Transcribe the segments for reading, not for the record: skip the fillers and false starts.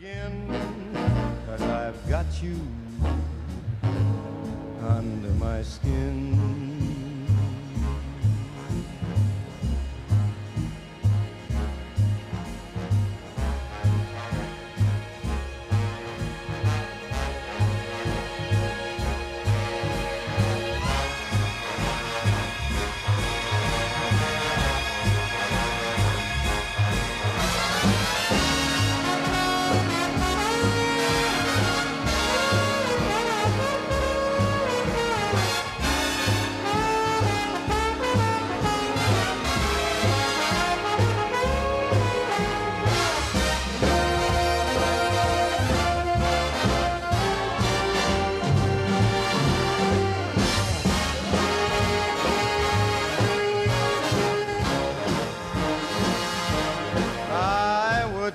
begin, 'cause I've got you under my skin.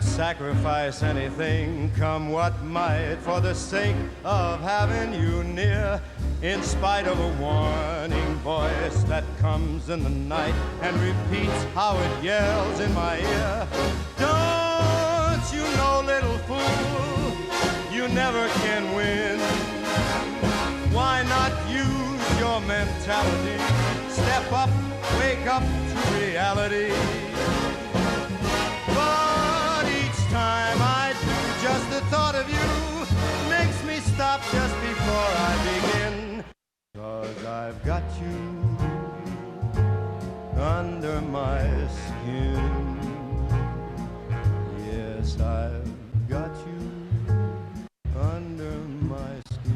Sacrifice anything, come what might, for the sake of having you near. In spite of a warning voice that comes in the night and repeats how it yells in my ear. Don't you know, little fool, you never can win. Why not use your mentality? Step up, wake up to reality. Time I do, just the thought of you makes me stop just before I begin. 'Cause I've got you under my skin. Yes, I've got you under my skin.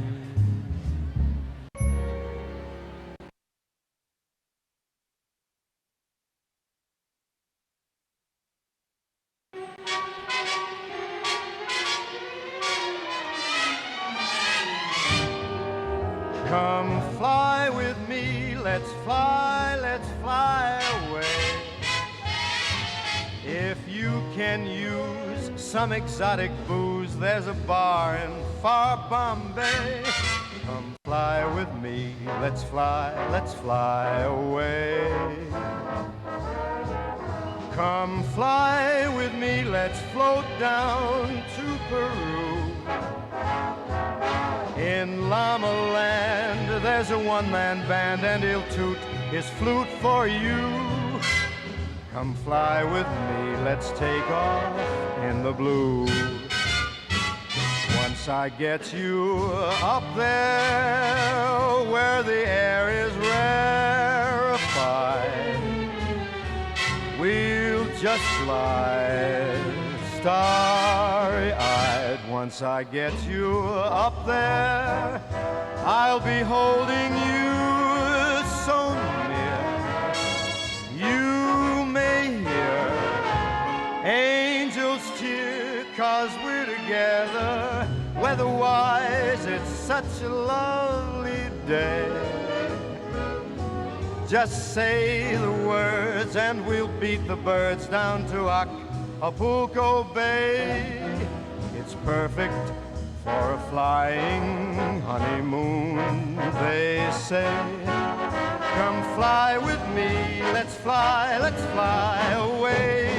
Come fly with me, let's fly away. If you can use some exotic booze, there's a bar in far Bombay. Come fly with me, let's fly away. Come fly with me, let's float down to Peru. In Llama Land, there's a one-man band, and he'll toot his flute for you. Come fly with me, let's take off in the blue. Once I get you up there, where the air is rarefied, we'll just slide starry-eyed. Once I get you up there, I'll be holding you so near. You may hear angels cheer, 'cause we're together. Weather-wise, it's such a lovely day. Just say the words and we'll beat the birds down to Acapulco Bay. It's perfect for a flying honeymoon, they say. Come fly with me, let's fly away.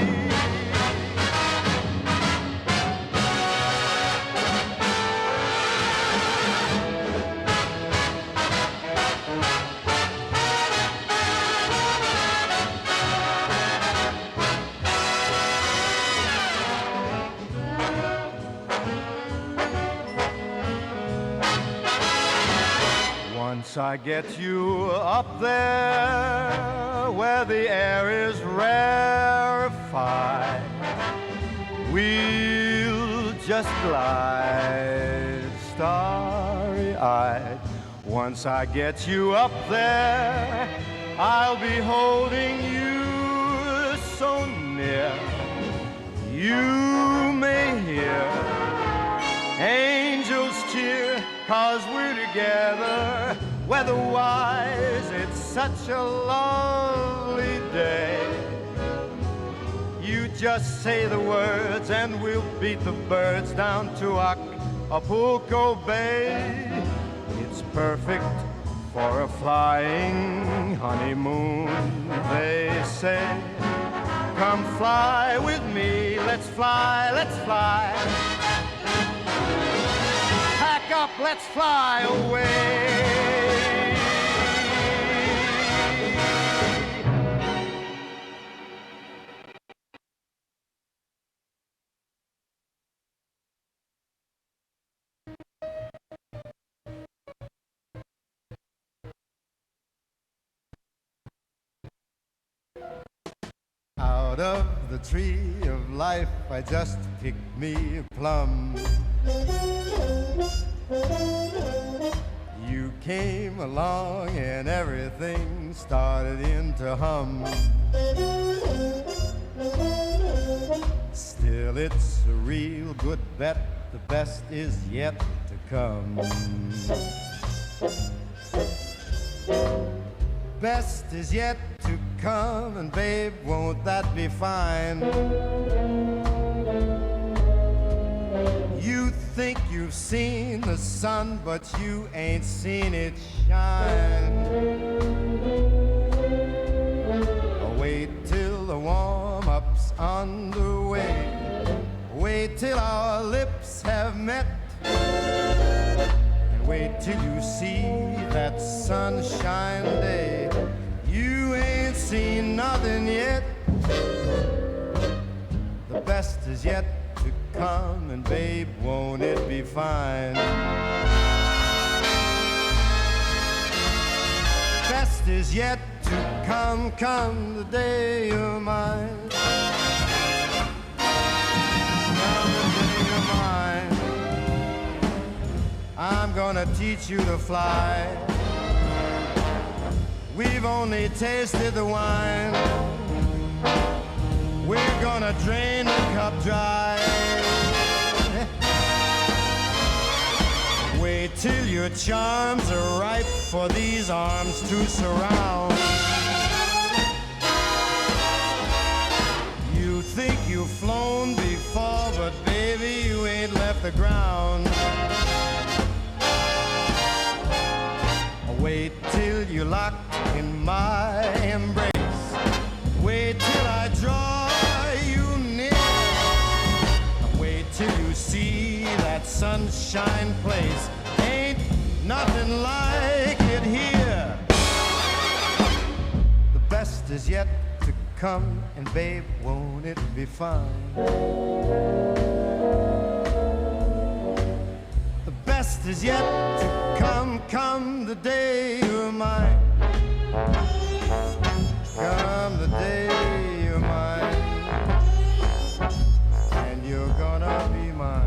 Once I get you up there, where the air is rarefied, we'll just glide starry-eyed. Once I get you up there, I'll be holding you so near. You may hear angels cheer, 'cause we're together. Weather-wise, it's such a lovely day. You just say the words and we'll beat the birds down to Acapulco Bay. It's perfect for a flying honeymoon, they say. Come fly with me, let's fly up, let's fly away. Out of the tree of life I just picked me a plum. You came along and everything started into hum. Still it's a real good bet, the best is yet to come. Best is yet to come, and babe, won't that be fine? You think you've seen the sun, but you ain't seen it shine. Wait till the warm-up's underway. Wait till our lips have met. Wait till you see that sunshine day. You ain't seen nothing yet. The best is yet to come, and babe, won't it be fine? Best is yet to come, come the day you're mine. Come the day you're mine. I'm gonna teach you to fly. We've only tasted the wine. We're gonna drain the cup dry. Wait till your charms are ripe for these arms to surround. You think you've flown before, but baby, you ain't left the ground. Wait till you're locked in my embrace. Wait till I draw you near. Wait till you see that sunshine place. Ain't nothing like it here. The best is yet to come, and babe, won't it be fine? The best is yet to come, come the day you're mine. Come the day you're mine. And you're gonna be mine.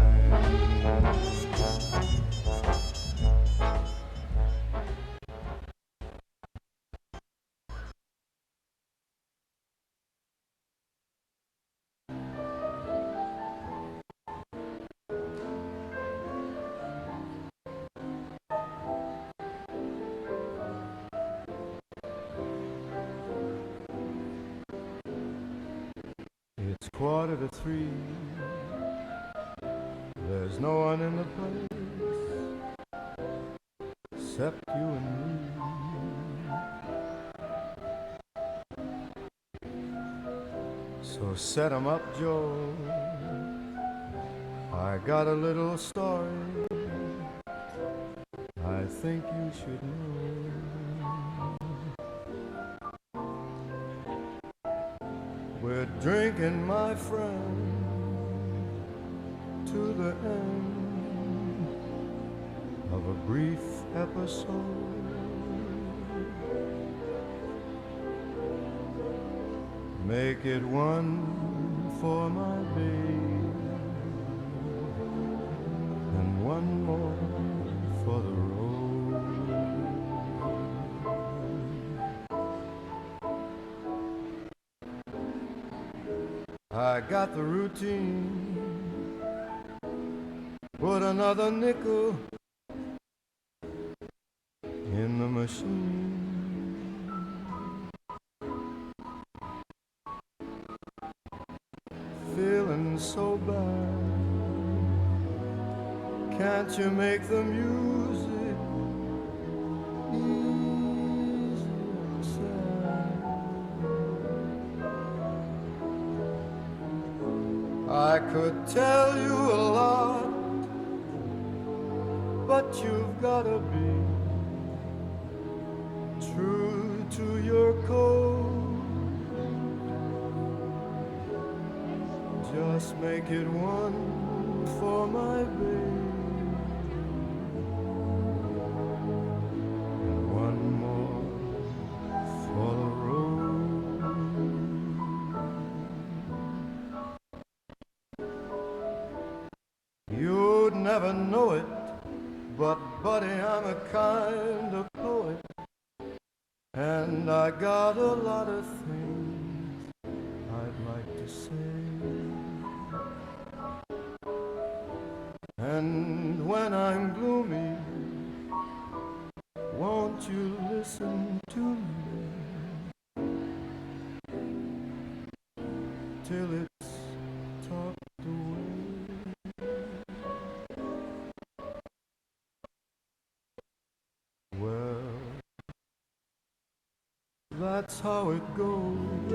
It's 2:45. There's no one in the place except you and me. So set 'em up, Joe. I got a little story I think you should know. We're drinking, my friend, to the end of a brief episode. Make it one for my babe and one more for the road. I got the routine. Put another nickel in the machine. Feeling so bad. Can't you make the music easy and sad? I could tell you a lot but you've gotta be true to your code. Just make it one for my baby, and one more for the road. You'd never know it, but buddy, I'm a kind of poet, and I got a lot of things I'd like to say. And when I'm gloomy, won't you listen to me till it's talked away? Well, that's how it goes.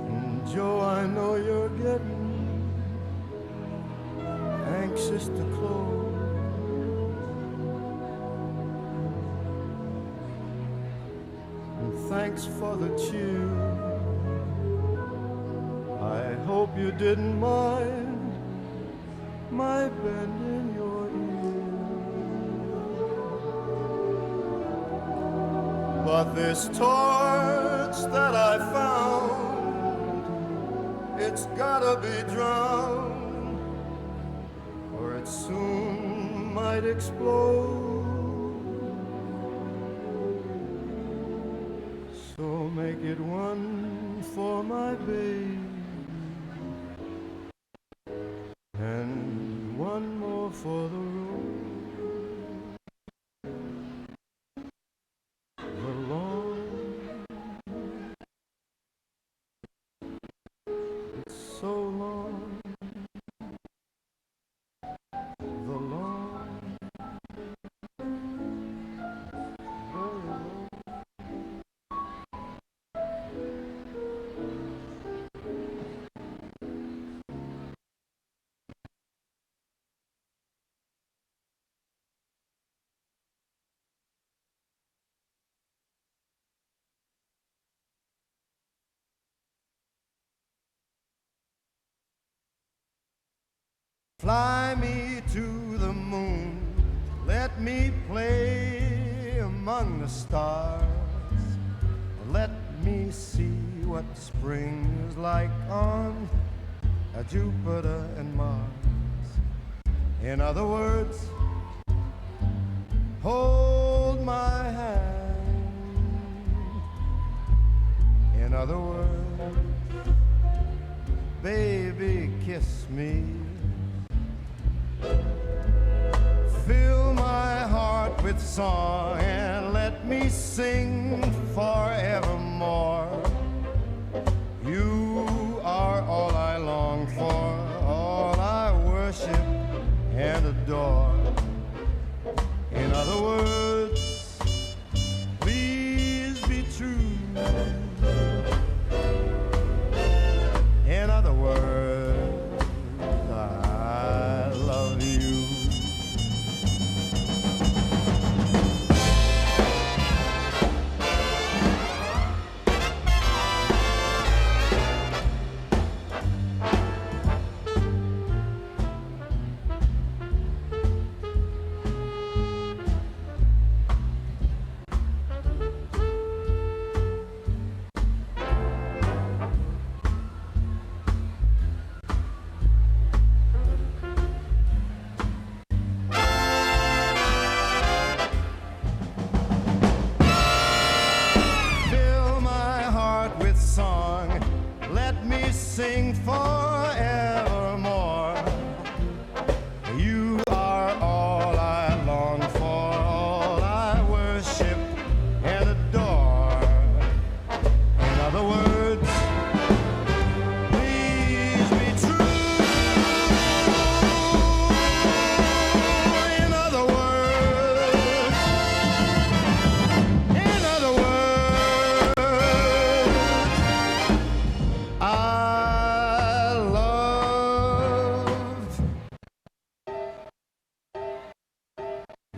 And Joe, I know you're getting anxious to close. And thanks for the cheer. I hope you didn't mind my bending your ear. But this torch that I found, it's gotta be drowned, it soon might explode. So make it one for my baby, and one more for the road. The long, it's so long. Fly me to the moon, let me play among the stars. Let me see what spring is like on Jupiter and Mars. In other words, hold my hand. In other words, baby, kiss me. Fill my heart with song and let me sing forevermore. You are all I long for, all I worship and adore. In other words, please be true. In other words, I love you.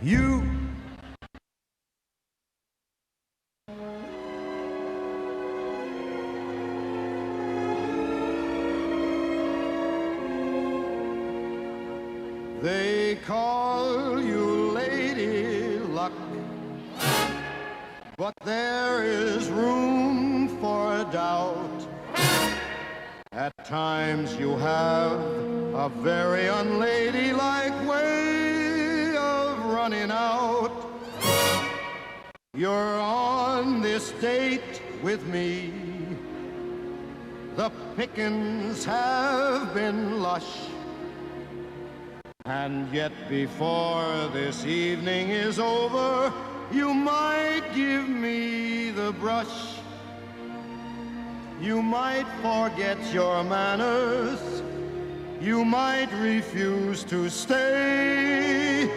You. They call you Lady Luck, but there is room for doubt. At times you have a very unladylike way of running out. You're on this date with me. The pickings have been lush. And yet before this evening is over, you might give me the brush. You might forget your manners. You might refuse to stay.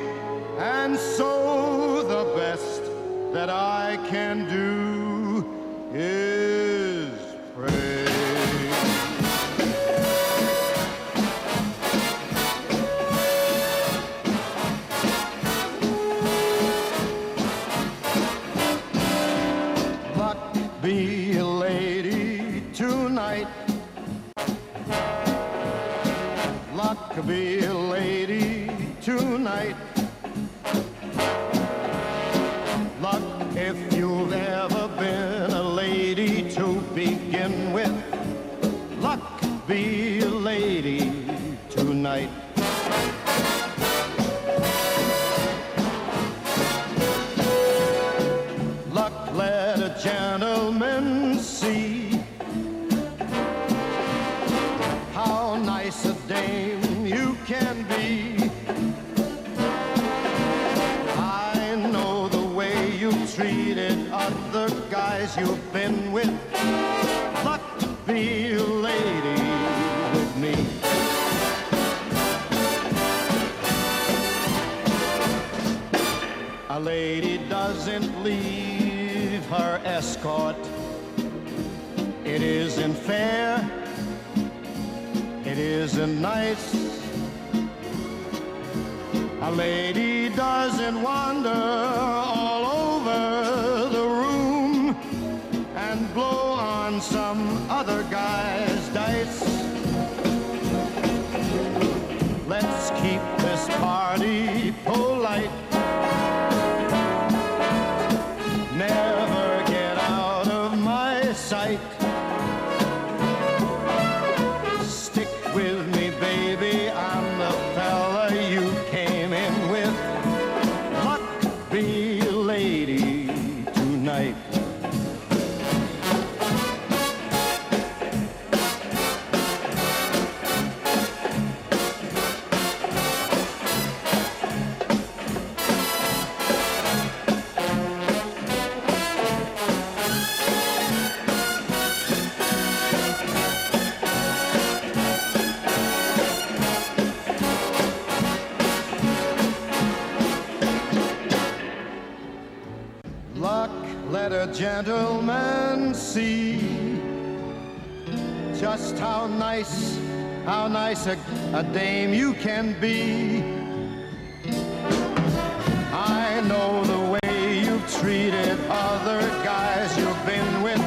And so the best that I can do is pray. Be a lady tonight. Luck, be a lady tonight. Luck, if you've ever been a lady to begin with. Luck, be a lady tonight. Luck, let a gentleman see how nice a dame you can be. I know the way you've treated other guys you've been with. Luck, be a lady with me. A lady doesn't leave her escort. It isn't fair. It isn't nice. A lady doesn't wander all over the room and blow on some other guy's dice. Let's keep this party polite. Never get out of my sight. Stick with me, baby, I'm the fella you came in with. Luck, be a lady tonight. Luck, let a gentleman see just how nice a dame you can be. I know the way you've treated other guys you've been with.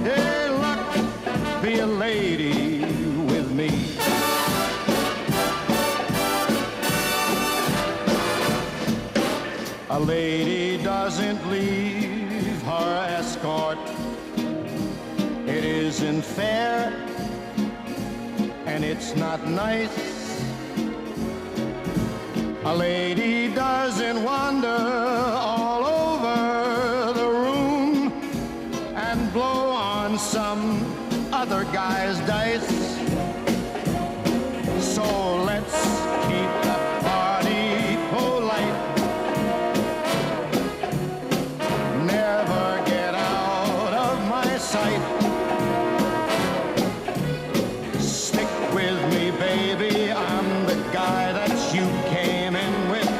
Hey, Luck, be a lady with me. A lady doesn't leave her escort. It isn't fair, and it's not nice. A lady doesn't wander all over the room and blow on some other guy's dice. So let's keep the party polite. Never get out of my sight. Stick with me, baby, I'm the guy that you came in with.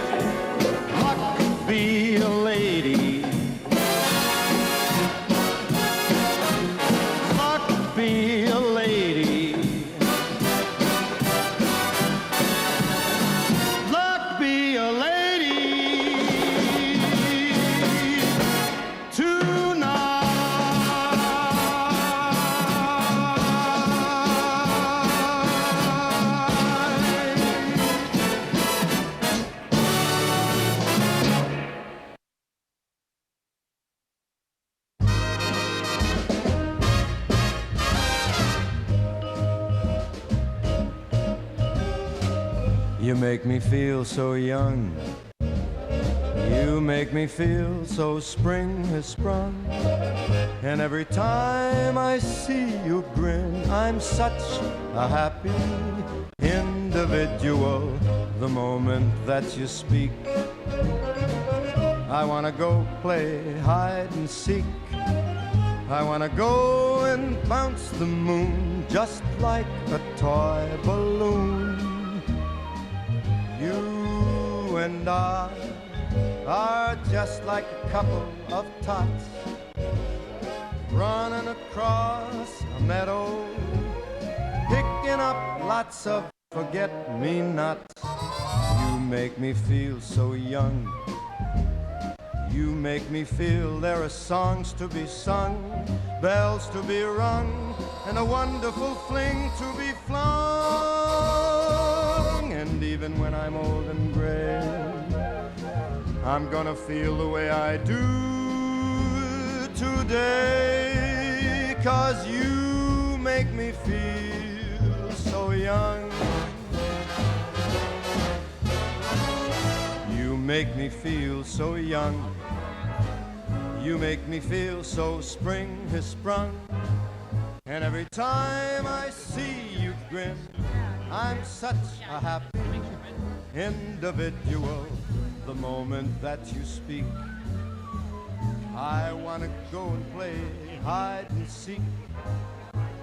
Luck, be a lady. Luck, be a lady. Luck, be a lady. You make me feel so young. You make me feel so spring has sprung. And every time I see you grin, I'm such a happy individual. The moment that you speak, I wanna go play hide and seek. I wanna go and bounce the moon just like a toy balloon. You and I are just like a couple of tots running across a meadow, picking up lots of forget-me-nots. You make me feel so young. You make me feel there are songs to be sung, bells to be rung, and a wonderful fling to be flung. And even when I'm old and gray, I'm gonna feel the way I do today, 'cause you make me feel so young. You make me feel so young. You make me feel so spring has sprung. And every time I see you grin, I'm such a happy individual. The moment that you speak, I wanna go and play hide and seek.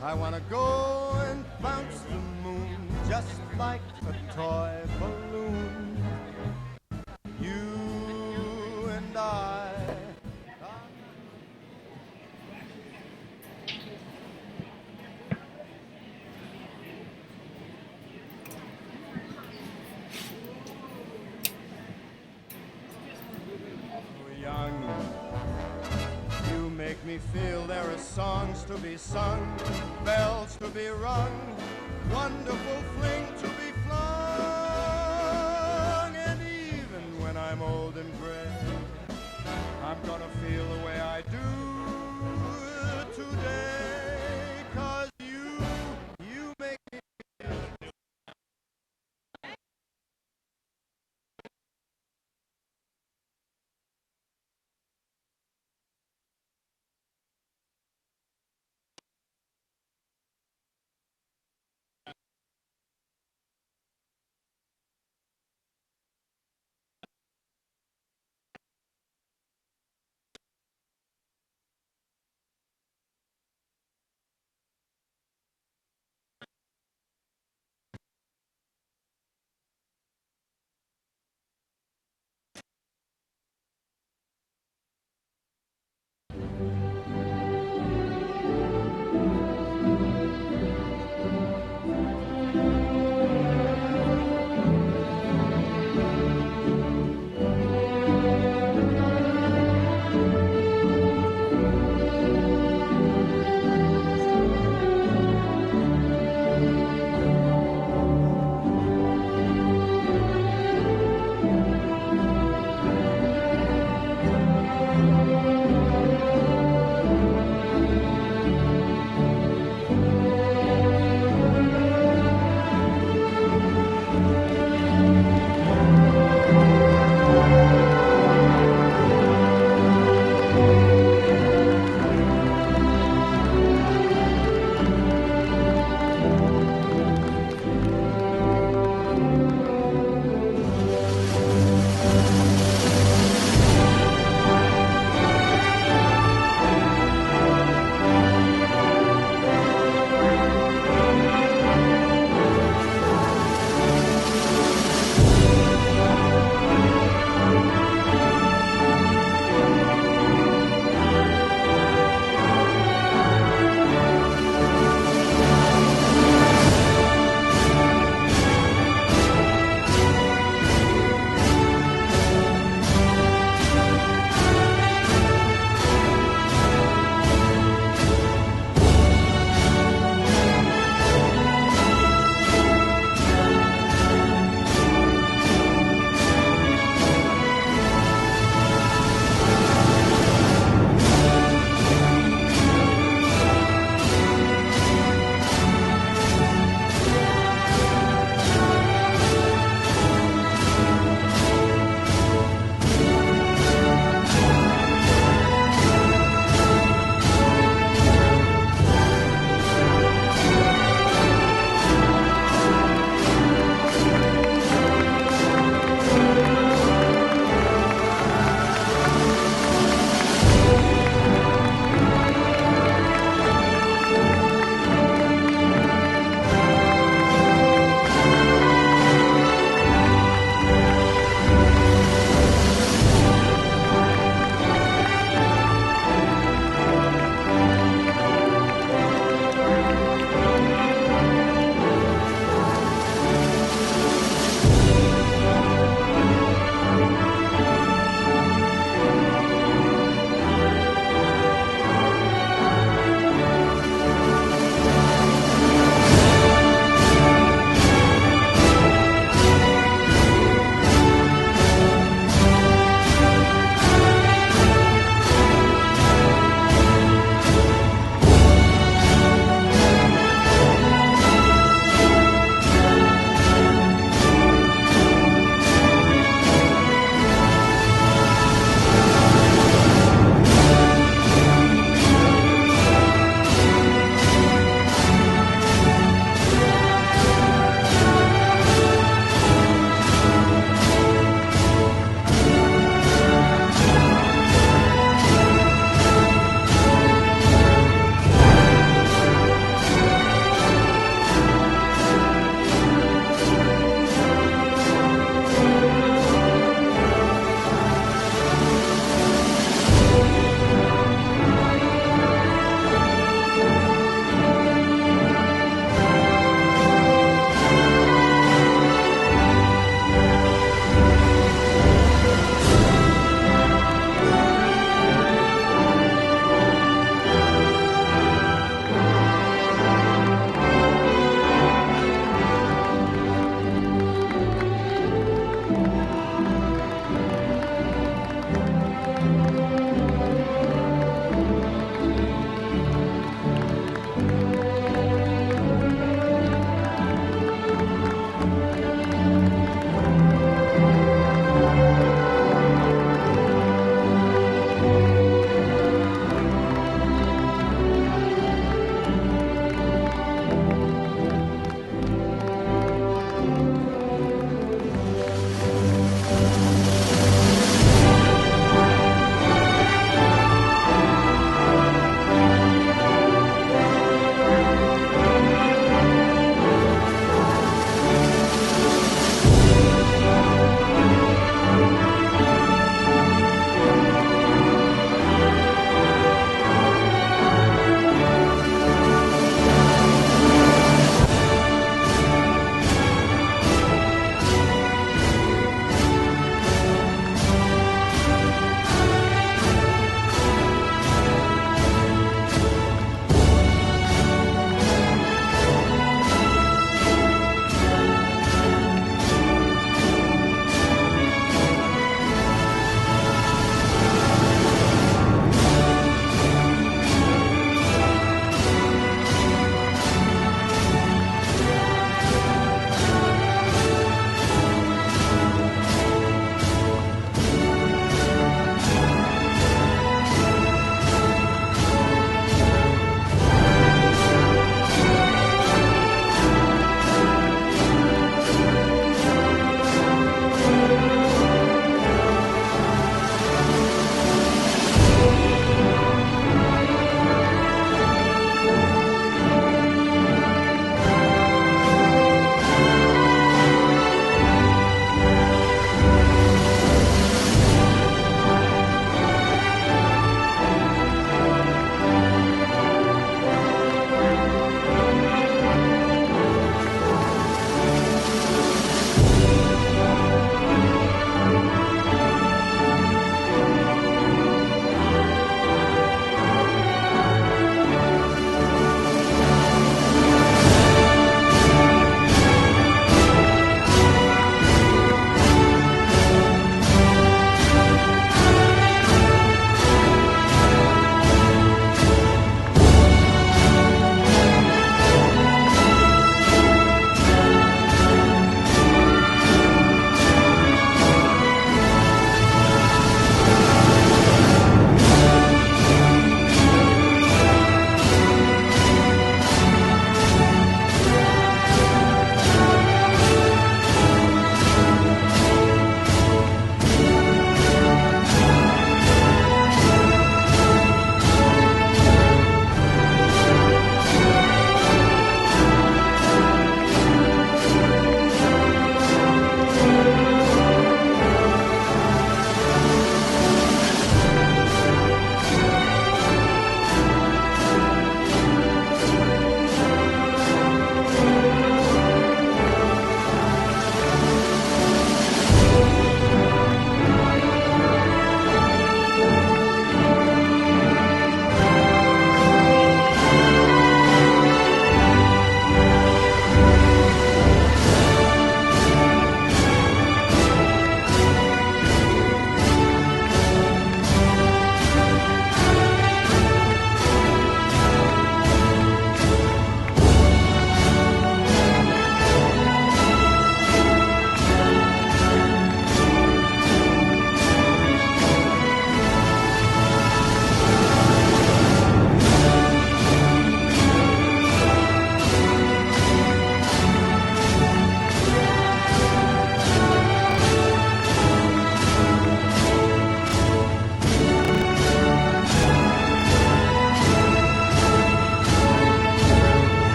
I wanna go and bounce the moon just like a toy balloon. You and I. Young, you make me feel there are songs to be sung, bells to be rung, wonderful fling to be flung. And even when I'm old and gray, I'm gonna feel the way I do today, 'cause you make me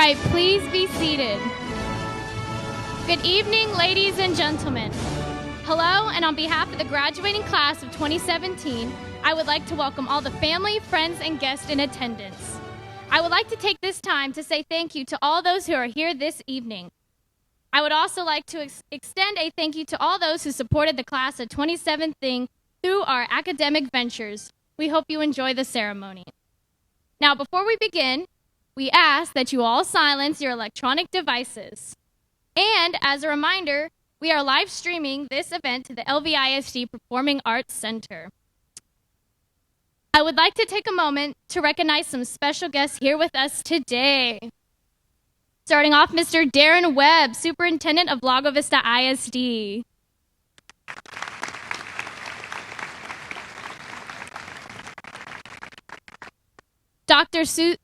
right, please be seated. Good evening, ladies and gentlemen. Hello, and on behalf of the graduating class of 2017, I would like to welcome all the family, friends, and guests in attendance. I would like to take this time to say thank you to all those who are here this evening. I would also like to extend a thank you to all those who supported the class of 2017 through our academic ventures. We hope you enjoy the ceremony. Now, before we begin, we ask that you all silence your electronic devices. And as a reminder, we are live streaming this event to the LVISD Performing Arts Center. I would like to take a moment to recognize some special guests here with us today. Starting off, Mr. Darren Webb, Superintendent of Lago Vista ISD. Dr. Susie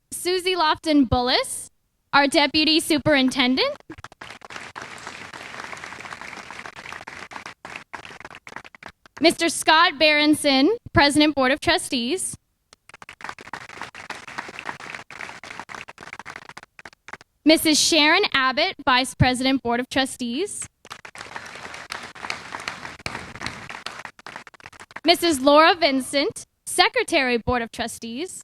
Lofton-Bullis, our Deputy Superintendent. Mr. Scott Berenson, President, Board of Trustees. Mrs. Sharon Abbott, Vice President, Board of Trustees. Mrs. Laura Vincent, Secretary, Board of Trustees.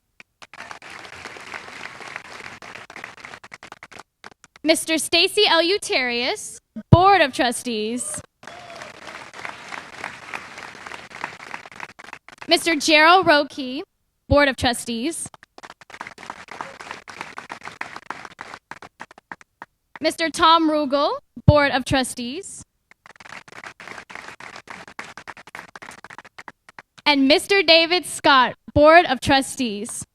Mr. Stacy Eleuterius, Board of Trustees. Mr. Gerald Roque, Board of Trustees. Mr. Tom Rugel, Board of Trustees. And Mr. David Scott, Board of Trustees.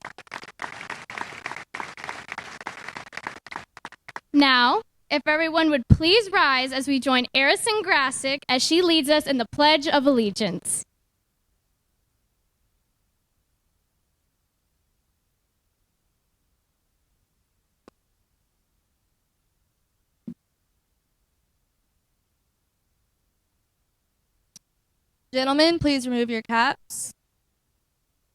Now, if everyone would please rise as we join Arison Grassick as she leads us in the Pledge of Allegiance. Gentlemen, please remove your caps.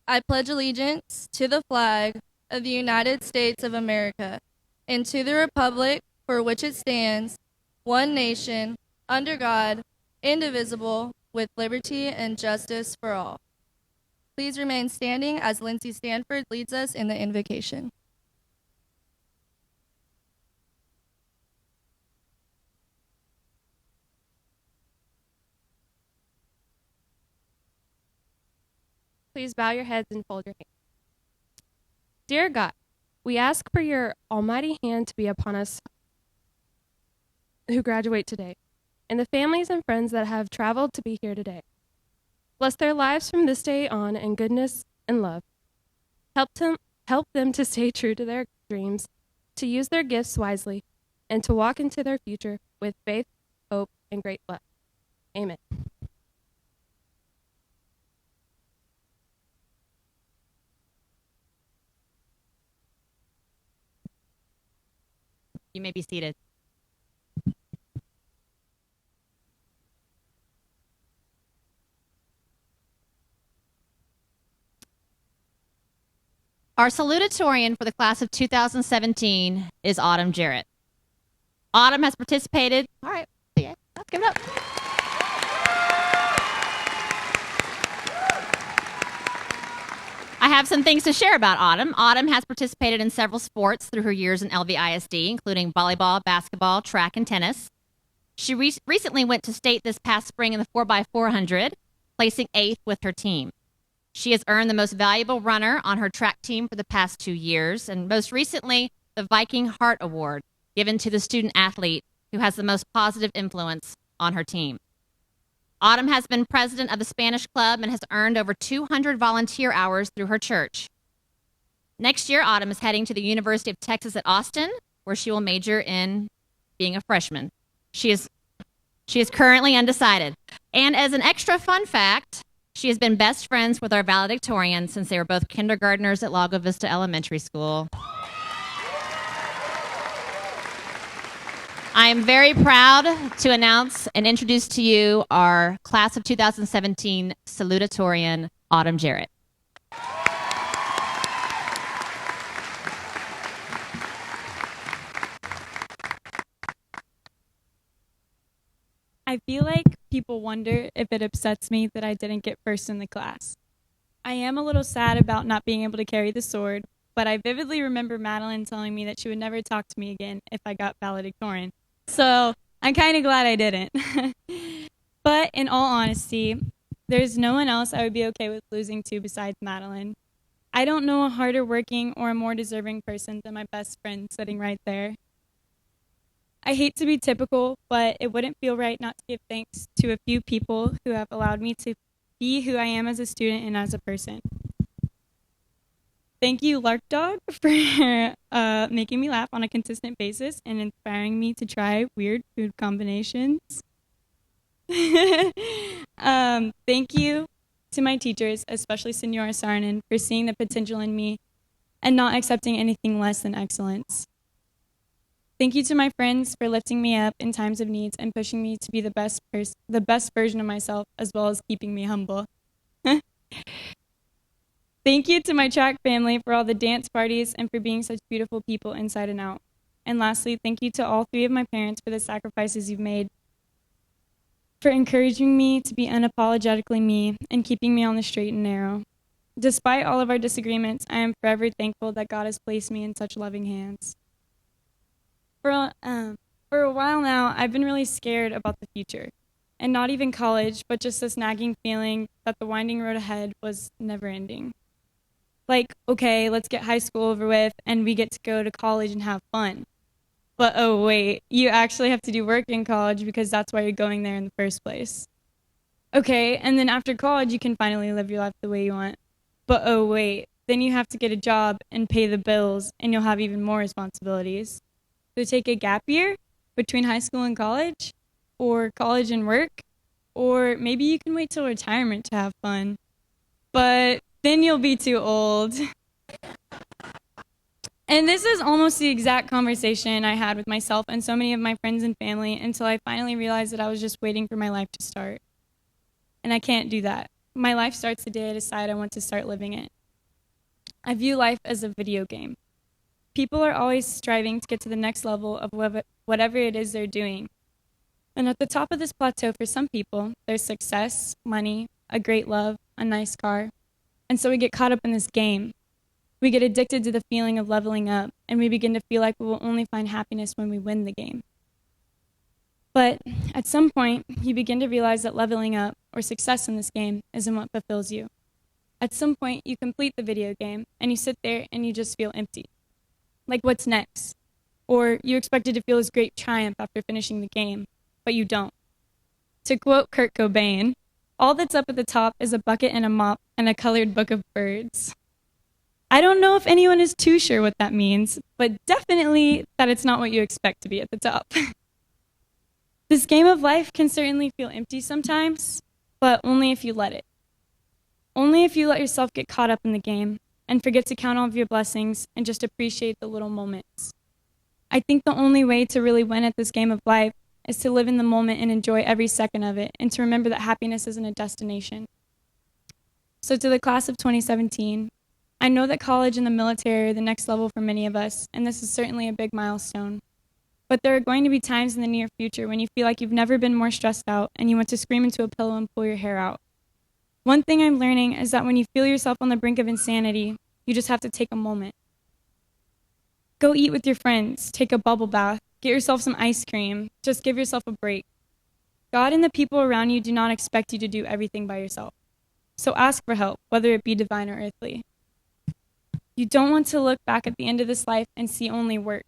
I pledge allegiance to the flag of the United States of America and to the republic for which it stands, one nation, under God, indivisible, with liberty and justice for all. Please remain standing as Lindsay Stanford leads us in the invocation. Please bow your heads and fold your hands. Dear God, we ask for your almighty hand to be upon us who graduate today, and the families and friends that have traveled to be here today. Bless their lives from this day on in goodness and love. Help them to stay true to their dreams, to use their gifts wisely, and to walk into their future with faith, hope, and great love. Amen. You may be seated. Our salutatorian for the class of 2017 is Autumn Jarrett. Autumn has participated. All right, yeah, let's give it up. I have some things to share about Autumn. Autumn has participated in several sports through her years in LVISD, including volleyball, basketball, track, and tennis. She recently went to state this past spring in the 4x400, placing 8th with her team. She has earned the most valuable runner on her track team for the past 2 years, and most recently, the Viking Heart Award, given to the student athlete who has the most positive influence on her team. Autumn has been president of the Spanish Club and has earned over 200 volunteer hours through her church. Next year, Autumn is heading to the University of Texas at Austin, where she will major in being a freshman. She is currently undecided. And as an extra fun fact, she has been best friends with our valedictorian since they were both kindergartners at Lago Vista Elementary School. I am very proud to announce and introduce to you our class of 2017 salutatorian, Autumn Jarrett. I feel like people wonder if it upsets me that I didn't get first in the class. I am a little sad about not being able to carry the sword, but I vividly remember Madeline telling me that she would never talk to me again if I got valedictorian. So I'm kind of glad I didn't. But in all honesty, there's no one else I would be okay with losing to besides Madeline. I don't know a harder working or a more deserving person than my best friend sitting right there. I hate to be typical, but it wouldn't feel right not to give thanks to a few people who have allowed me to be who I am as a student and as a person. Thank you, Lark Dog, for making me laugh on a consistent basis and inspiring me to try weird food combinations. Thank you to my teachers, especially Senora Sarnan, for seeing the potential in me and not accepting anything less than excellence. Thank you to my friends for lifting me up in times of needs and pushing me to be the best version of myself, as well as keeping me humble. Thank you to my track family for all the dance parties and for being such beautiful people inside and out. And lastly, thank you to all three of my parents for the sacrifices you've made, for encouraging me to be unapologetically me and keeping me on the straight and narrow. Despite all of our disagreements, I am forever thankful that God has placed me in such loving hands. For a while now, I've been really scared about the future, and not even college, but just this nagging feeling that the winding road ahead was never ending. Like, okay, let's get high school over with, and we get to go to college and have fun. But oh wait, you actually have to do work in college because that's why you're going there in the first place. Okay, and then after college, you can finally live your life the way you want. But oh wait, then you have to get a job and pay the bills, and you'll have even more responsibilities. So take a gap year between high school and college, or college and work, or maybe you can wait till retirement to have fun. But then you'll be too old. And this is almost the exact conversation I had with myself and so many of my friends and family until I finally realized that I was just waiting for my life to start. And I can't do that. My life starts the day I decide I want to start living it. I view life as a video game. People are always striving to get to the next level of whatever it is they're doing. And at the top of this plateau for some people, there's success, money, a great love, a nice car. And so we get caught up in this game. We get addicted to the feeling of leveling up, and we begin to feel like we will only find happiness when we win the game. But at some point, you begin to realize that leveling up or success in this game isn't what fulfills you. At some point, you complete the video game, and you sit there and you just feel empty. Like, what's next? Or you expected to feel this great triumph after finishing the game, but you don't. To quote Kurt Cobain, all that's up at the top is a bucket and a mop and a colored book of birds. I don't know if anyone is too sure what that means, but definitely that it's not what you expect to be at the top. This game of life can certainly feel empty sometimes, but only if you let it. Only if you let yourself get caught up in the game and forget to count all of your blessings and just appreciate the little moments. I think the only way to really win at this game of life is to live in the moment and enjoy every second of it, and to remember that happiness isn't a destination. So to the class of 2017, I know that college and the military are the next level for many of us, and this is certainly a big milestone. But there are going to be times in the near future when you feel like you've never been more stressed out and you want to scream into a pillow and pull your hair out. One thing I'm learning is that when you feel yourself on the brink of insanity, you just have to take a moment. Go eat with your friends, take a bubble bath, get yourself some ice cream, just give yourself a break. God and the people around you do not expect you to do everything by yourself. So ask for help, whether it be divine or earthly. You don't want to look back at the end of this life and see only work.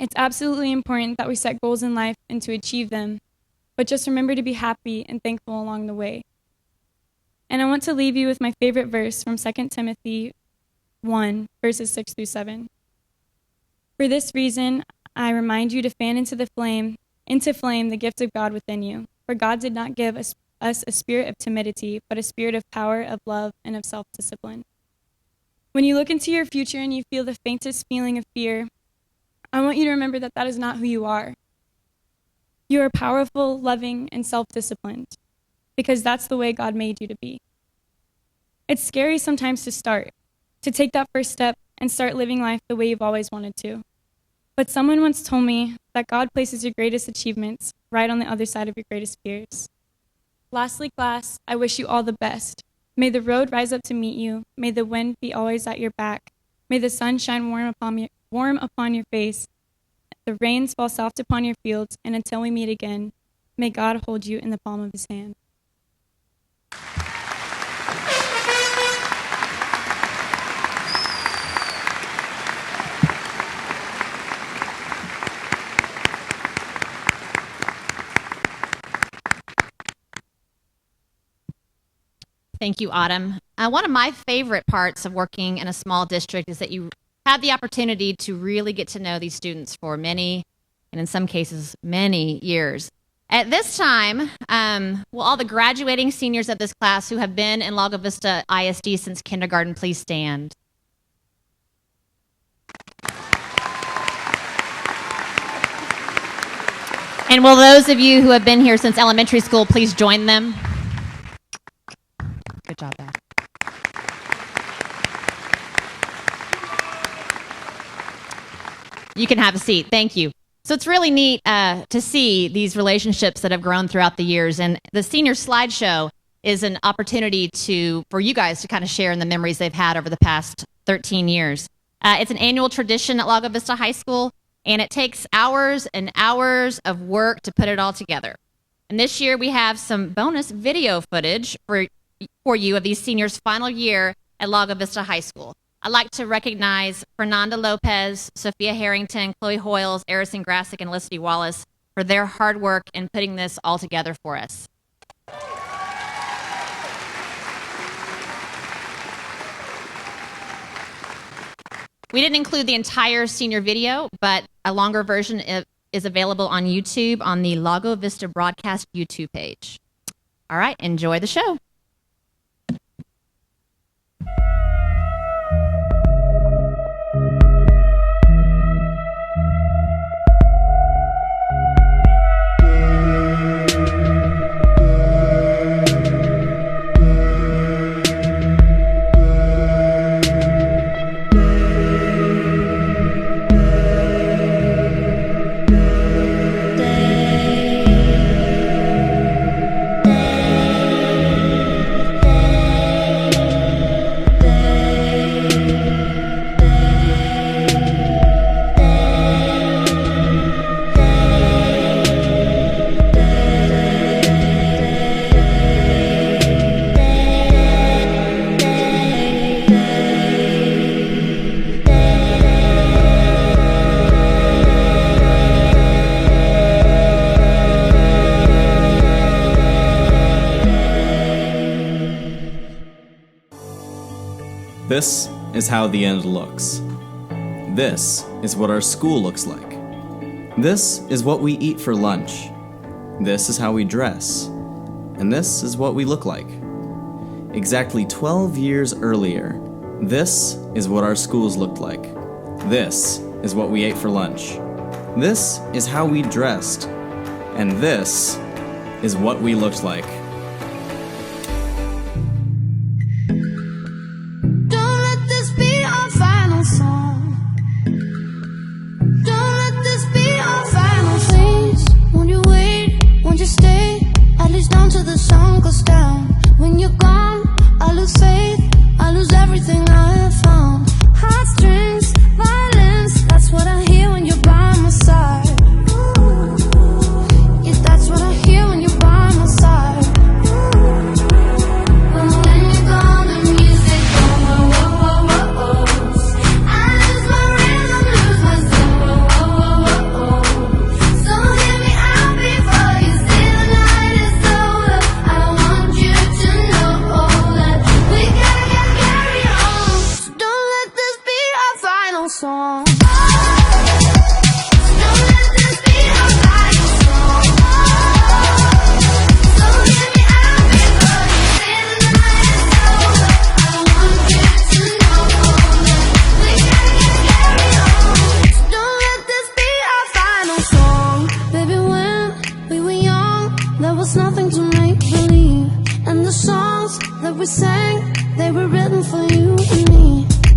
It's absolutely important that we set goals in life and to achieve them, but just remember to be happy and thankful along the way. And I want to leave you with my favorite verse from 2 Timothy 1, verses 6 through 7. For this reason, I remind you to fan into flame the gift of God within you. For God did not give us a spirit of timidity, but a spirit of power, of love, and of self-discipline. When you look into your future and you feel the faintest feeling of fear, I want you to remember that that is not who you are. You are powerful, loving, and self-disciplined, because that's the way God made you to be. It's scary sometimes to start, to take that first step and start living life the way you've always wanted to. But someone once told me that God places your greatest achievements right on the other side of your greatest fears. Lastly, class, I wish you all the best. May the road rise up to meet you. May the wind be always at your back. May the sun shine warm upon your face. The rains fall soft upon your fields. And until we meet again, may God hold you in the palm of his hand. Thank you, Autumn. One of my favorite parts of working in a small district is that you have the opportunity to really get to know these students for many, and in some cases, many years. At this time, will all the graduating seniors of this class who have been in Lago Vista ISD since kindergarten please stand? And will those of you who have been here since elementary school please join them? Good job, Beth. You can have a seat. Thank you. So it's really neat to see these relationships that have grown throughout the years. And the senior slideshow is an opportunity for you guys to kind of share in the memories they've had over the past 13 years. It's an annual tradition at Lago Vista High School, and it takes hours and hours of work to put it all together. And this year we have some bonus video footage for you of these seniors' final year at Lago Vista High School. I'd like to recognize Fernanda Lopez, Sophia Harrington, Chloe Hoyles, Arison Grassick, and Felicity Wallace for their hard work in putting this all together for us. We didn't include the entire senior video, but a longer version is available on YouTube on the Lago Vista Broadcast YouTube page. All right, enjoy the show. This is how the end looks. This is what our school looks like. This is what we eat for lunch. This is how we dress. And this is what we look like. Exactly 12 years earlier, this is what our schools looked like. This is what we ate for lunch. This is how we dressed. And this is what we looked like.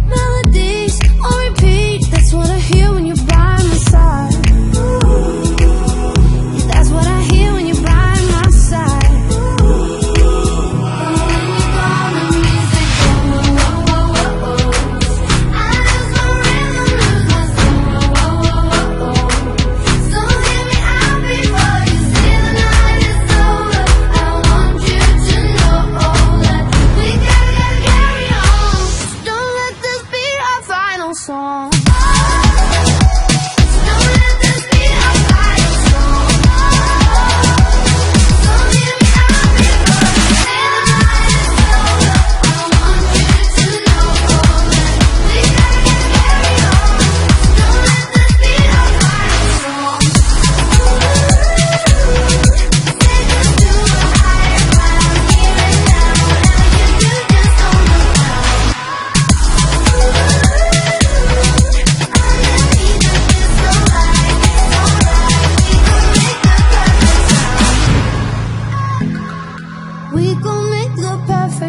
Melodies on repeat, that's what I hear when you're by my side.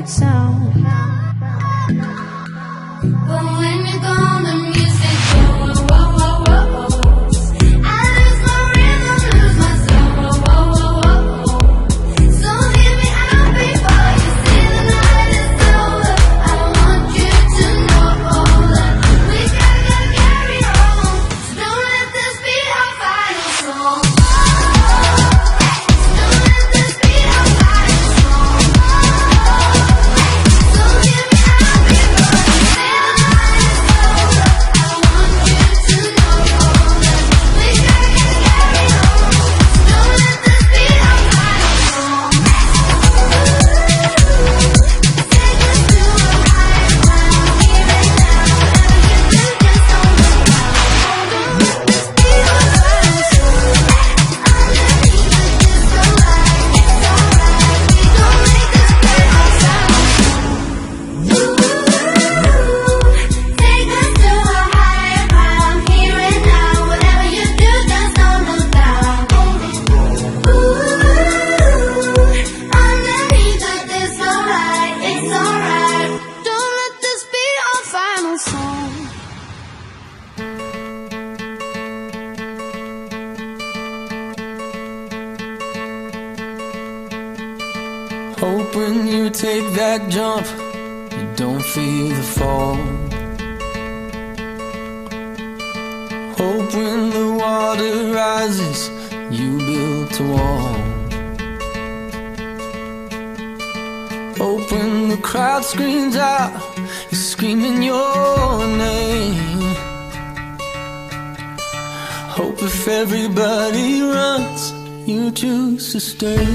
sound. But when you're gone, the music goes, whoa, whoa, whoa, whoa. I lose my rhythm, lose my soul, whoa, whoa, whoa, whoa. So hear me out before you see the night is over. I want you to know that we gotta carry on. So don't let this be our final song. Don't let this be our final song. So hear me out before you see the night is over. I want you to know that we gotta carry on. So don't let this be our final song. Take us to a higher ground, here and now. Whatever you do, just don't look down. Don't let this be our final song. Underneath the disco light, it's alright. We gon' make this be our final song. Take us to a higher ground, here and now. Whatever you do, just don't look down. Underneath the disco light, it's alright. Don't let this be our final song. Hope when you take that jump, you don't feel the fall. Hope when the water rises, you build a wall. Hope when the crowd screams out, you're screaming your name. Hope if everybody runs, you choose to stay.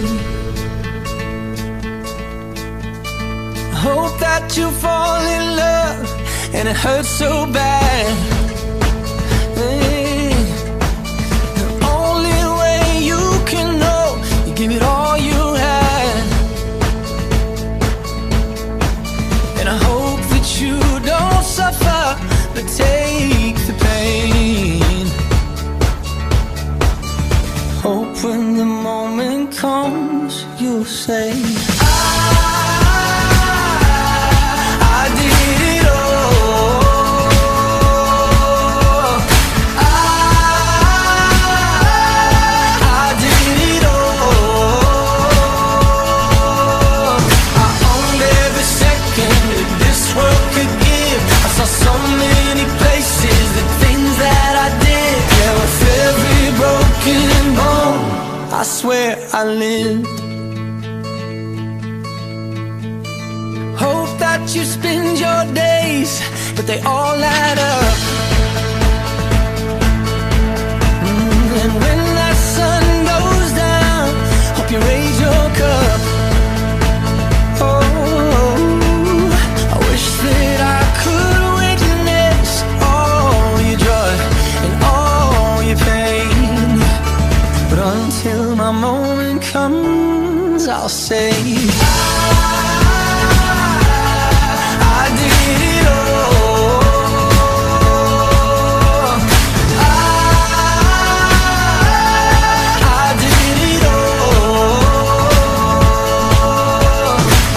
Hope that you fall in love and it hurts so bad. Hey, the only way you can know, you give it all you had. And I hope that you don't suffer, but take the pain. Hope when the moment comes, you'll say, I did it all. I did it all. I owned every second that this world could give. I saw so many places, the things that I did. Yeah, with every broken bone, I swear I lived. Hope that you spend your days, but they all add up. And when that sun goes down, hope you raise your cup. Oh, I wish that I could witness all your joy and all your pain. But until my moment comes, I'll say, I did it all. I did it all.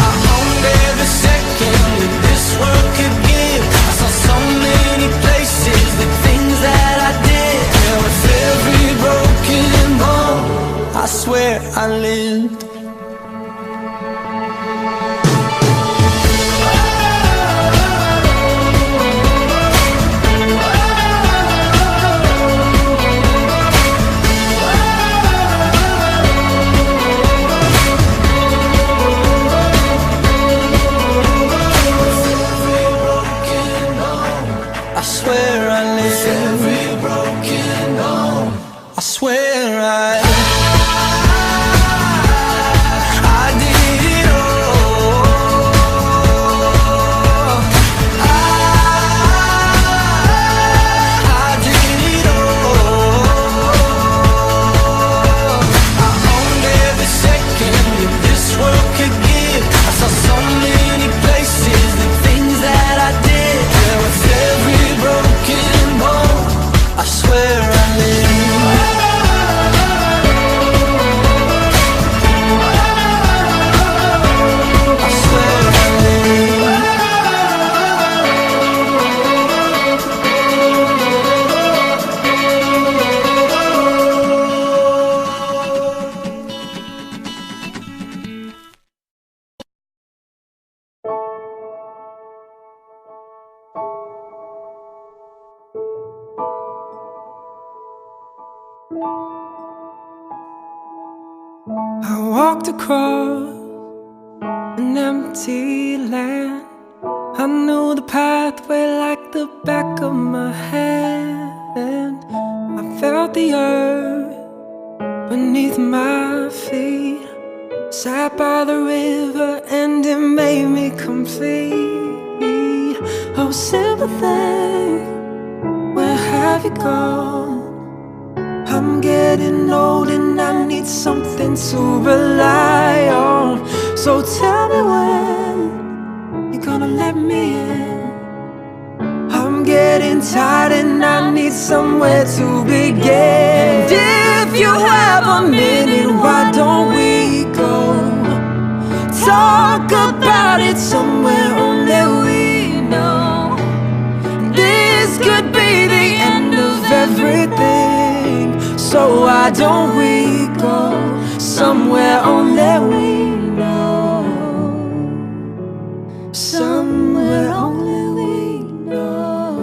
I owned every second that this world could give. I saw so many places, the things that I did. Yeah, with every broken bone, I swear I lived. I swear I live. Every broken bone, I swear I I walked across an empty land. I knew the pathway like the back of my hand. I felt the earth beneath my feet. Sat by the river and it made me complete. Oh, sympathy, where have you gone? I'm getting old and I need something to rely on. So tell me when you're gonna let me in. I'm getting tired and I need somewhere to begin. And if you have a minute, why don't we go talk about it somewhere only we know? This could be the end of everything. So why don't we go somewhere only we know? Somewhere only we know.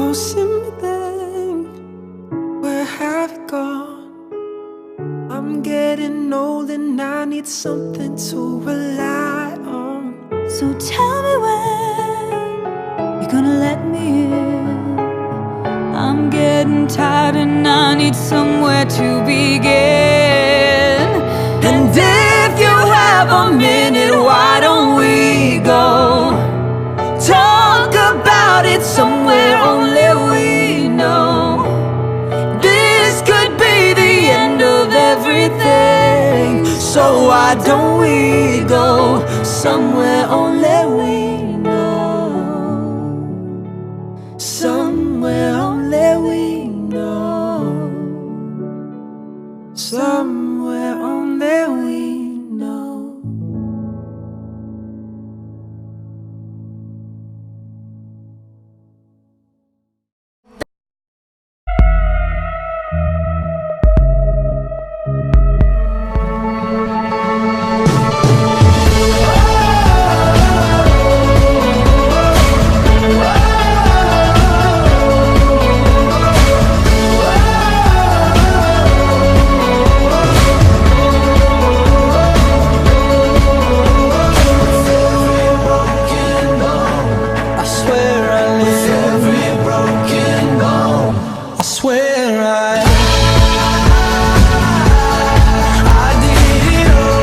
Oh, sympathy, where have you gone? I'm getting old and I need something to rely on. So tell me when you're gonna let me in. I'm getting tired and I need somewhere to begin. And if you have a minute, why don't we go talk about it somewhere only we know? This could be the end of everything. So why don't we go somewhere only we know? Somewhere only we know. Somewhere only we know. I swear I live every broken bone. I swear I did it all.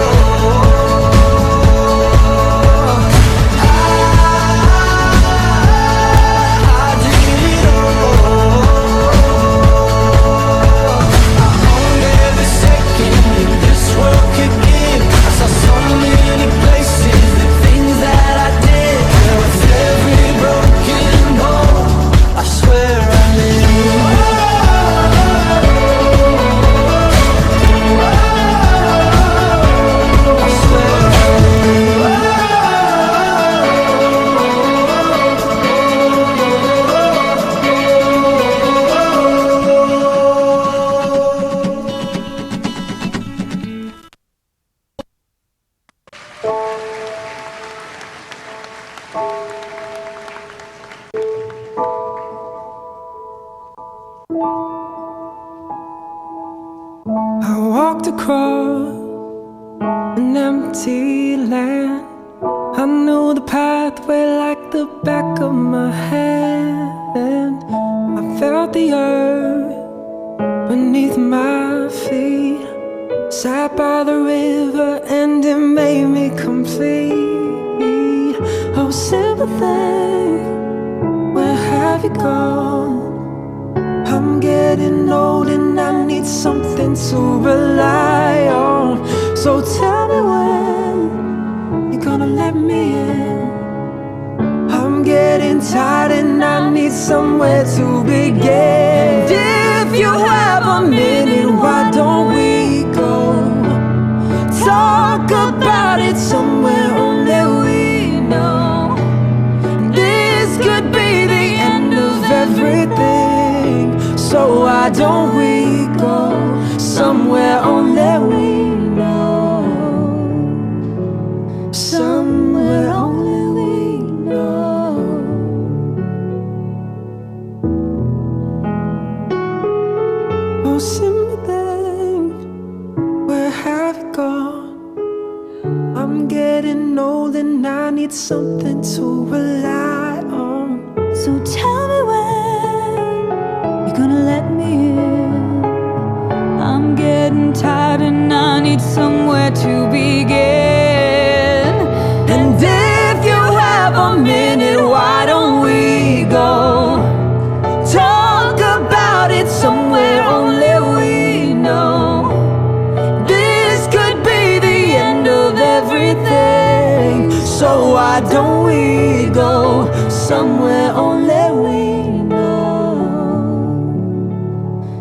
I did it all. I owned every second that this world could give. I saw so many places, the things that I did. With every broken bone, I swear I live. I swear I walked across an empty land. I knew the pathway like the back of my hand. I felt the earth beneath my feet. Sat by the river and it made me complete. Oh, sympathy, where have you gone? I'm getting old and I need something to rely on. So tell me when you're gonna let me in. I'm getting tired and I need somewhere to begin. And if you have a minute, why don't we go talk about it somewhere only we know? This could be the end of everything. So why don't we go somewhere only we know? Somewhere only we know. no sympathy. Where have you gone? I'm getting old and I need something to rely on. So tell me when you're gonna let me in. I'm getting tired and I need somewhere to begin. And if you have a minute, why don't we go talk about it somewhere only we know? This could be the end of everything. So why don't we go somewhere only we know?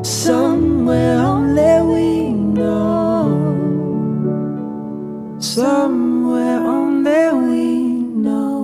Somewhere only we know. Somewhere only we know.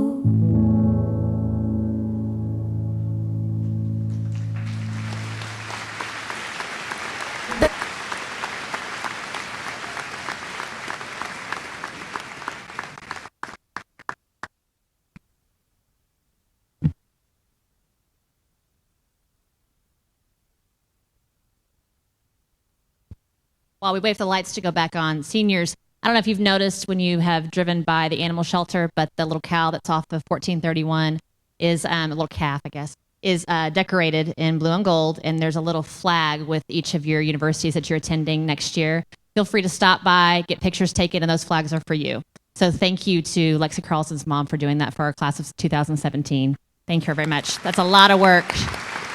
While we wait for the lights to go back on, seniors, I don't know if you've noticed when you have driven by the animal shelter, but the little cow that's off of 1431 is, a little calf, I guess, is decorated in blue and gold, and there's a little flag with each of your universities that you're attending next year. Feel free to stop by, get pictures taken, and those flags are for you. So thank you to Lexi Carlson's mom for doing that for our class of 2017. Thank her very much. That's a lot of work.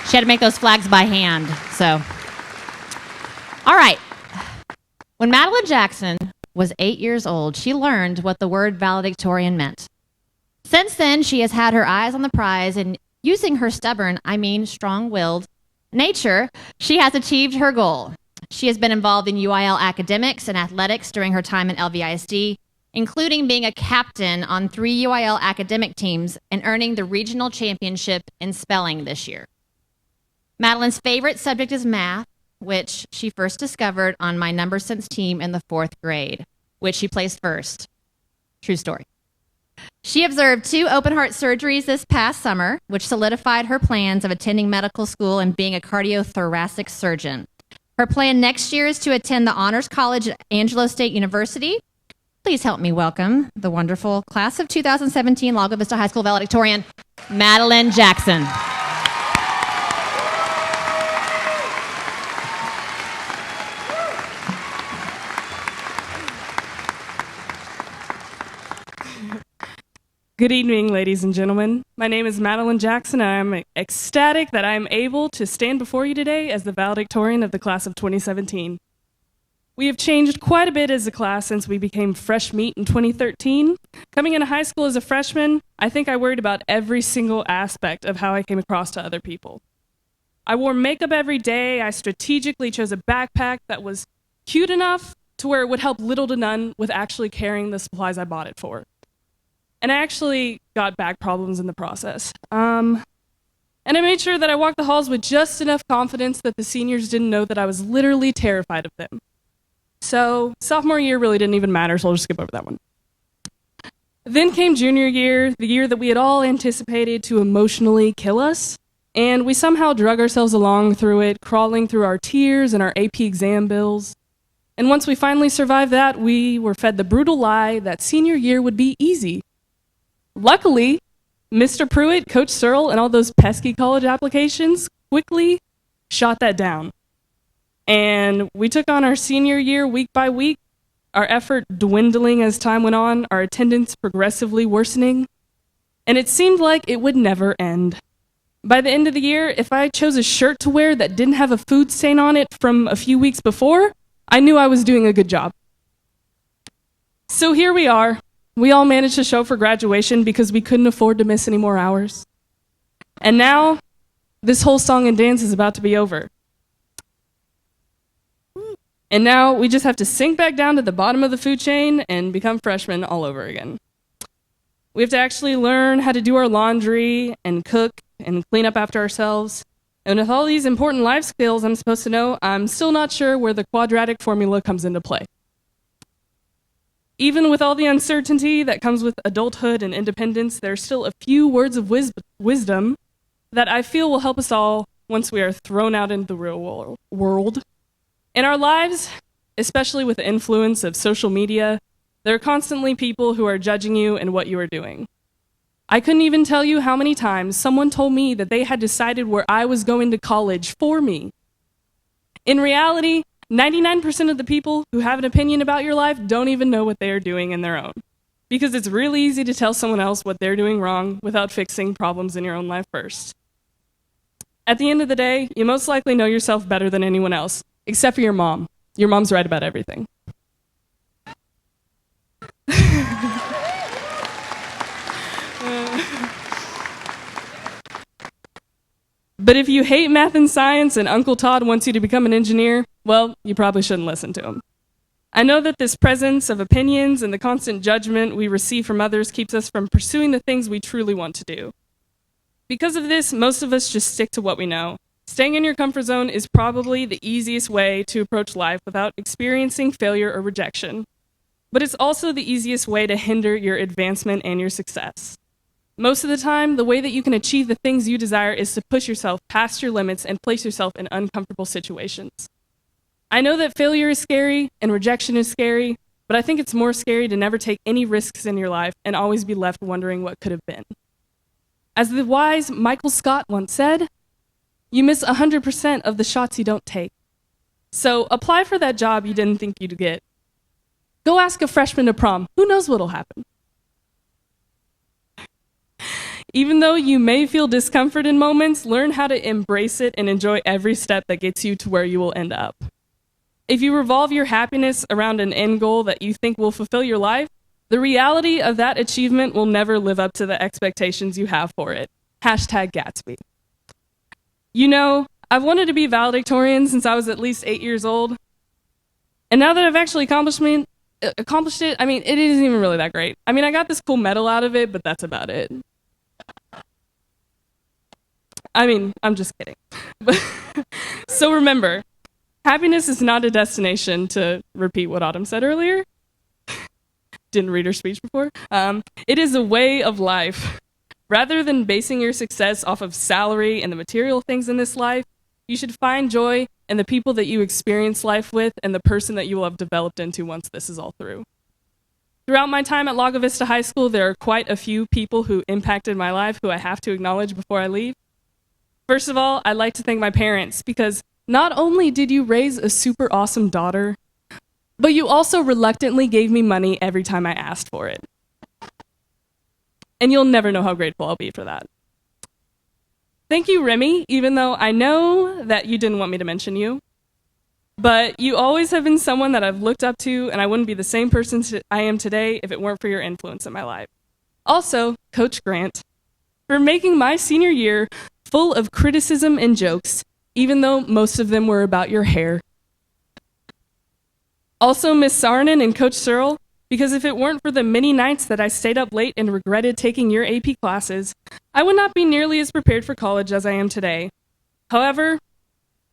She had to make those flags by hand. So, all right. When Madeline Jackson was 8 years old, she learned what the word valedictorian meant. Since then, she has had her eyes on the prize, and using her stubborn, strong-willed nature, she has achieved her goal. She has been involved in UIL academics and athletics during her time in LVISD, including being a captain on 3 UIL academic teams and earning the regional championship in spelling this year. Madeline's favorite subject is math, which she first discovered on my number sense team in the 4th grade, which she placed first. True story. She observed 2 open heart surgeries this past summer, which solidified her plans of attending medical school and being a cardiothoracic surgeon. Her plan next year is to attend the Honors College at Angelo State University. Please help me welcome the wonderful class of 2017 Lago Vista High School valedictorian, Madeline Jackson. Good evening, ladies and gentlemen. My name is Madeline Jackson, and I'm ecstatic that I'm able to stand before you today as the valedictorian of the class of 2017. We have changed quite a bit as a class since we became fresh meat in 2013. Coming into high school as a freshman, I think I worried about every single aspect of how I came across to other people. I wore makeup every day. I strategically chose a backpack that was cute enough to where it would help little to none with actually carrying the supplies I bought it for. And I actually got back problems in the process. And I made sure that I walked the halls with just enough confidence that the seniors didn't know that I was literally terrified of them. So sophomore year really didn't even matter, so I'll just skip over that one. Then came junior year, the year that we had all anticipated to emotionally kill us, and we somehow drug ourselves along through it, crawling through our tears and our AP exam bills. And once we finally survived that, we were fed the brutal lie that senior year would be easy. Luckily, Mr. Pruitt, Coach Searle, and all those pesky college applications quickly shot that down. And we took on our senior year week by week, our effort dwindling as time went on, our attendance progressively worsening, and it seemed like it would never end. By the end of the year, if I chose a shirt to wear that didn't have a food stain on it from a few weeks before, I knew I was doing a good job. So here we are. We all managed to show for graduation because we couldn't afford to miss any more hours. And now, this whole song and dance is about to be over. And now we just have to sink back down to the bottom of the food chain and become freshmen all over again. We have to actually learn how to do our laundry and cook and clean up after ourselves. And with all these important life skills I'm supposed to know, I'm still not sure where the quadratic formula comes into play. Even with all the uncertainty that comes with adulthood and independence, there are still a few words of wisdom that I feel will help us all once we are thrown out into the real world. In our lives, especially with the influence of social media, there are constantly people who are judging you and what you are doing. I couldn't even tell you how many times someone told me that they had decided where I was going to college for me. In reality, 99% of the people who have an opinion about your life don't even know what they are doing in their own. Because it's really easy to tell someone else what they're doing wrong without fixing problems in your own life first. At the end of the day, you most likely know yourself better than anyone else, except for your mom. Your mom's right about everything. But if you hate math and science and Uncle Todd wants you to become an engineer, well, you probably shouldn't listen to him. I know that this presence of opinions and the constant judgment we receive from others keeps us from pursuing the things we truly want to do. Because of this, most of us just stick to what we know. Staying in your comfort zone is probably the easiest way to approach life without experiencing failure or rejection. But it's also the easiest way to hinder your advancement and your success. Most of the time, the way that you can achieve the things you desire is to push yourself past your limits and place yourself in uncomfortable situations. I know that failure is scary and rejection is scary, but I think it's more scary to never take any risks in your life and always be left wondering what could have been. As the wise Michael Scott once said, you miss 100% of the shots you don't take. So apply for that job you didn't think you'd get. Go ask a freshman to prom. Who knows what'll happen? Even though you may feel discomfort in moments, learn how to embrace it and enjoy every step that gets you to where you will end up. If you revolve your happiness around an end goal that you think will fulfill your life, the reality of that achievement will never live up to the expectations you have for it. #Gatsby. You know, I've wanted to be valedictorian since I was at least 8 years old. And now that I've actually accomplished it, it isn't even really that great. I got this cool medal out of it, but that's about it. I'm just kidding. So remember, happiness is not a destination, to repeat what Autumn said earlier. Didn't read her speech before. It is a way of life. Rather than basing your success off of salary and the material things in this life, you should find joy in the people that you experience life with and the person that you will have developed into once this is all through. Throughout my time at Lago Vista High School, there are quite a few people who impacted my life who I have to acknowledge before I leave. First of all, I'd like to thank my parents, because not only did you raise a super awesome daughter, but you also reluctantly gave me money every time I asked for it. And you'll never know how grateful I'll be for that. Thank you, Remy, even though I know that you didn't want me to mention you. But you always have been someone that I've looked up to, and I wouldn't be the same person I am today if it weren't for your influence in my life. Also, Coach Grant, for making my senior year full of criticism and jokes, even though most of them were about your hair. Also, Miss Sarnan and Coach Searle, because if it weren't for the many nights that I stayed up late and regretted taking your AP classes, I would not be nearly as prepared for college as I am today. However,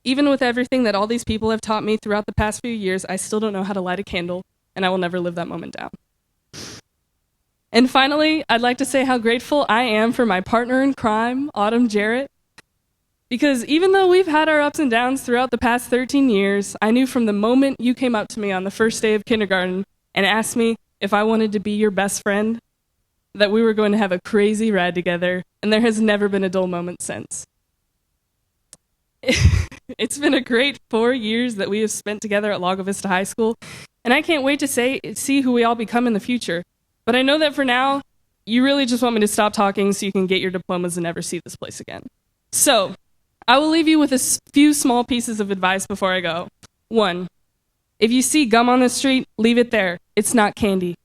even with everything that all these people have taught me throughout the past few years, I still don't know how to light a candle, and I will never live that moment down. And finally, I'd like to say how grateful I am for my partner in crime, Autumn Jarrett. Because even though we've had our ups and downs throughout the past 13 years, I knew from the moment you came up to me on the first day of kindergarten and asked me if I wanted to be your best friend, that we were going to have a crazy ride together, and there has never been a dull moment since. It's been a great 4 years that we have spent together at Lago Vista High School, and I can't wait to see who we all become in the future. But I know that for now, you really just want me to stop talking so you can get your diplomas and never see this place again. So, I will leave you with a few small pieces of advice before I go. 1, if you see gum on the street, leave it there. It's not candy.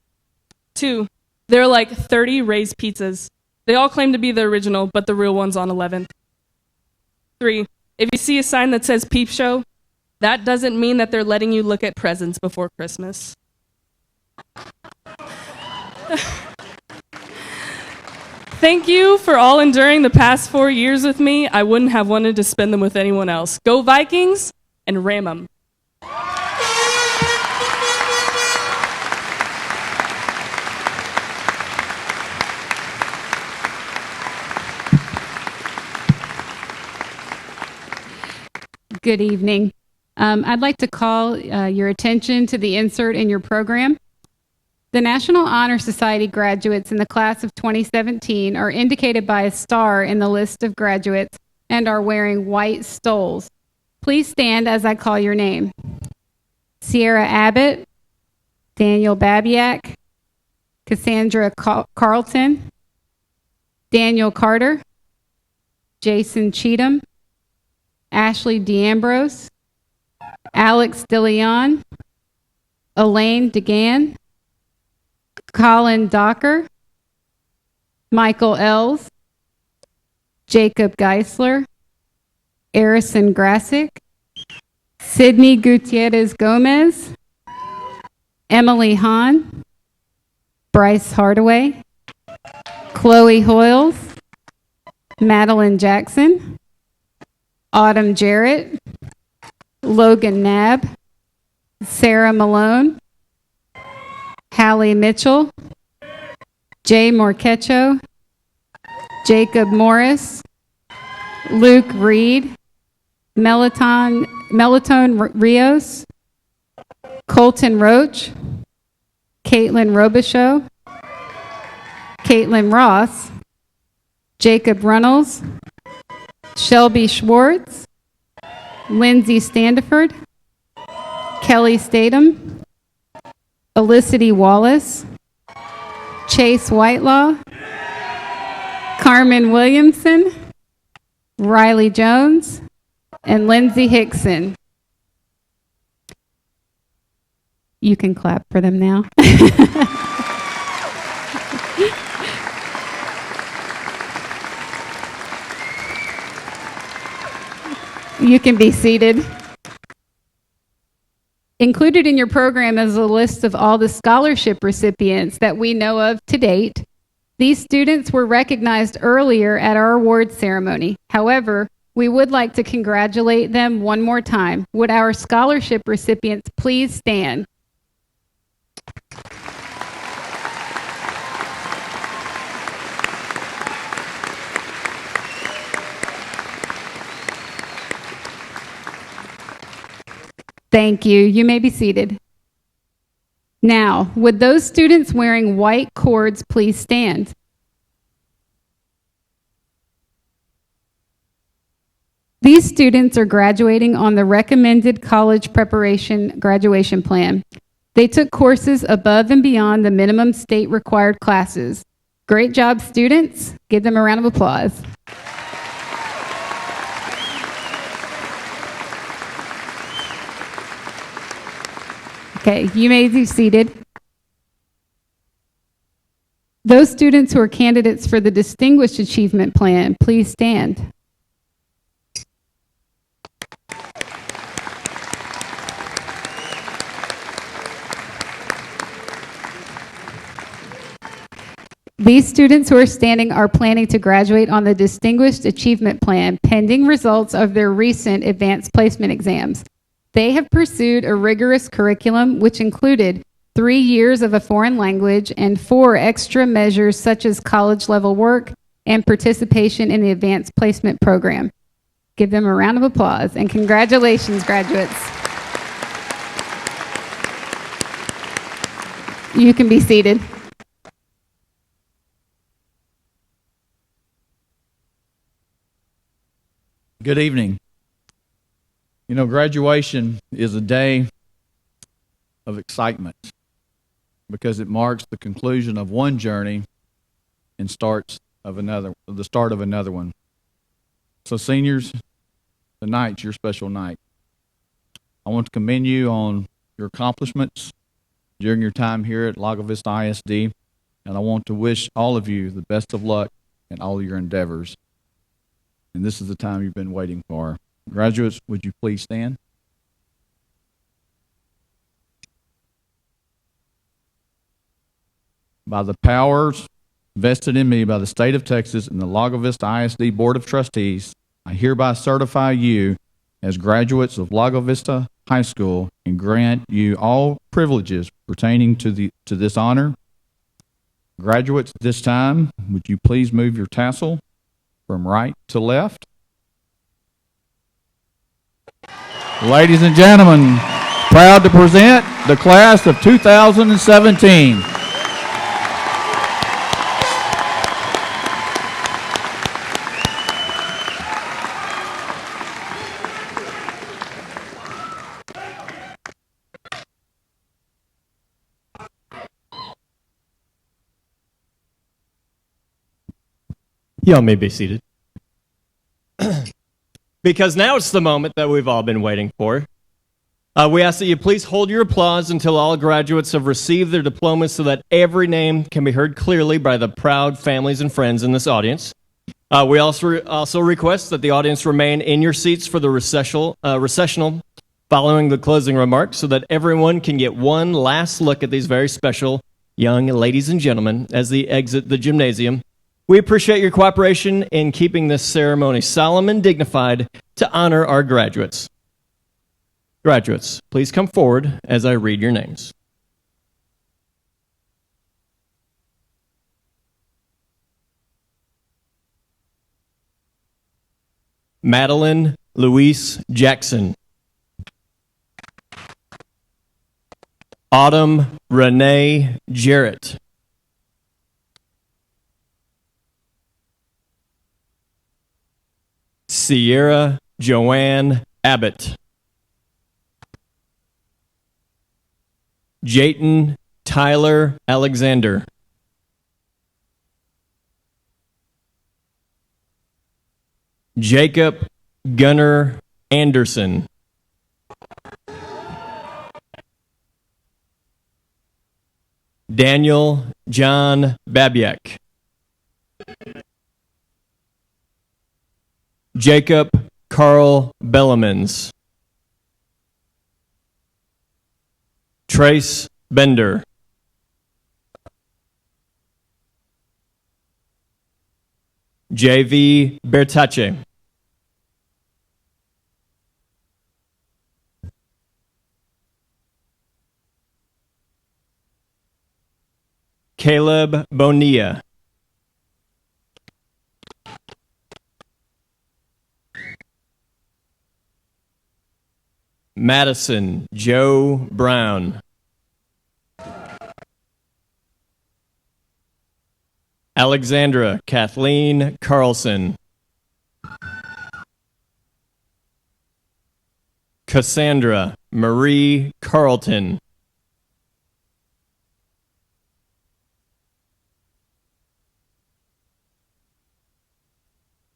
2, there are like 30 Ray's pizzas. They all claim to be the original, but the real one's on 11th. 3, if you see a sign that says Peep Show, that doesn't mean that they're letting you look at presents before Christmas. Thank you for all enduring the past 4 years with me. I wouldn't have wanted to spend them with anyone else. Go Vikings and ram 'em. Good evening. I'd like to call your attention to the insert in your program. The National Honor Society graduates in the class of 2017 are indicated by a star in the list of graduates and are wearing white stoles. Please stand as I call your name. Sierra Abbott, Daniel Babiak, Cassandra Carlton, Daniel Carter, Jason Cheatham, Ashley D'Ambrose, Alex DeLeon, Elaine DeGan, Colin Docker, Michael Ells, Jacob Geisler, Arison Grassick, Sydney Gutierrez Gomez, Emily Hahn, Bryce Hardaway, Chloe Hoyles, Madeline Jackson, Autumn Jarrett, Logan Knabb, Sarah Malone, Hallie Mitchell, Jay Morquecho, Jacob Morris, Luke Reed, Melitone Rios, Colton Roach, Caitlin Robichaux, Caitlin Ross, Jacob Runnels, Shelby Schwartz, Lindsay Standiford, Kelly Statham, Elicity Wallace, Chase Whitelaw, Carmen Williamson, Riley Jones, and Lindsay Hickson. You can clap for them now. You can be seated. Included in your program is a list of all the scholarship recipients that we know of to date. These students were recognized earlier at our award ceremony. However, we would like to congratulate them one more time. Would our scholarship recipients please stand? Thank you. You may be seated. Now, would those students wearing white cords please stand? These students are graduating on the recommended college preparation graduation plan. They took courses above and beyond the minimum state required classes. Great job, students. Give them a round of applause. Okay, you may be seated. Those students who are candidates for the Distinguished Achievement Plan, please stand. These students who are standing are planning to graduate on the Distinguished Achievement Plan pending results of their recent advanced placement exams. They have pursued a rigorous curriculum which included 3 years of a foreign language and 4 extra measures such as college-level work and participation in the advanced placement program. Give them a round of applause and congratulations, graduates. You can be seated. Good evening. You know, graduation is a day of excitement because it marks the conclusion of one journey and the start of another one. So seniors, tonight's your special night. I want to commend you on your accomplishments during your time here at Lago Vista ISD, and I want to wish all of you the best of luck in all your endeavors. And this is the time you've been waiting for. Graduates, would you please stand? By the powers vested in me by the state of Texas and the Lago Vista ISD Board of Trustees, I hereby certify you as graduates of Lago Vista High School and grant you all privileges pertaining to this honor. Graduates, this time, would you please move your tassel from right to left? Ladies and gentlemen, proud to present the class of 2017. Y'all may be seated. Because now it's the moment that we've all been waiting for. We ask that you please hold your applause until all graduates have received their diplomas so that every name can be heard clearly by the proud families and friends in this audience. We also request that the audience remain in your seats for the recessional following the closing remarks so that everyone can get one last look at these very special young ladies and gentlemen as they exit the gymnasium. We appreciate your cooperation in keeping this ceremony solemn and dignified to honor our graduates. Graduates, please come forward as I read your names. Madeline Louise Jackson. Autumn Renee Jarrett. Sierra Joanne Abbott. Jayton Tyler Alexander. Jacob Gunnar Anderson. Daniel John Babiak. Jacob Carl Bellamans. Trace Bender. J.V. Bertace. Caleb Bonilla. Madison Joe Brown. Alexandra Kathleen Carlson. Cassandra Marie Carlton.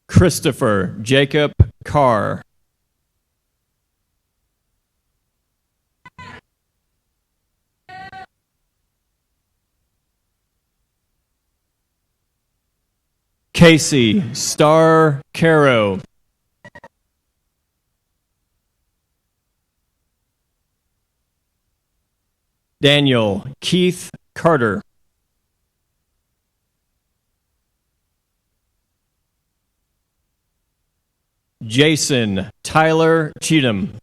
Christopher Jacob Carr. Casey Star Caro. Daniel Keith Carter. Jason Tyler Cheatham.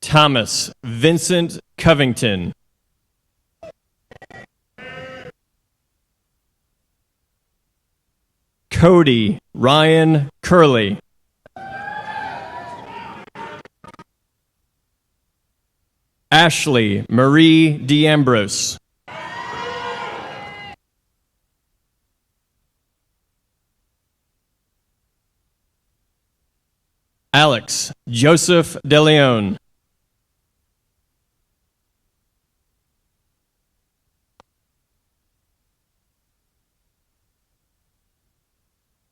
Thomas Vincent Covington. Cody Ryan Curley. Ashley Marie DeAmbrose. Alex Joseph DeLeon.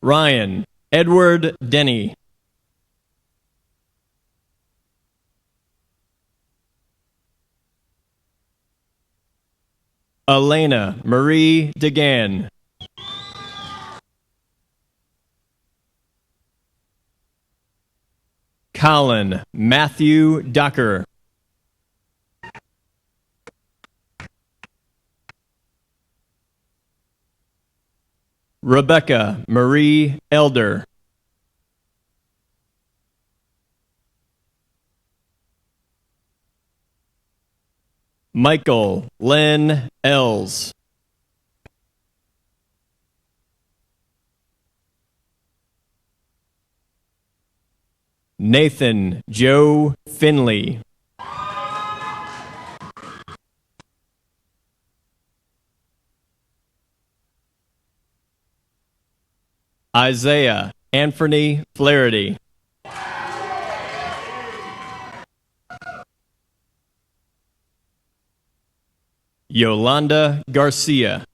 Ryan Edward Denny. Elena Marie DeGan. Colin Matthew Docker. Rebecca Marie Elder. Michael Lynn Els. Nathan Joe Finley. Isaiah Anthony Flaherty. Yolanda Garcia.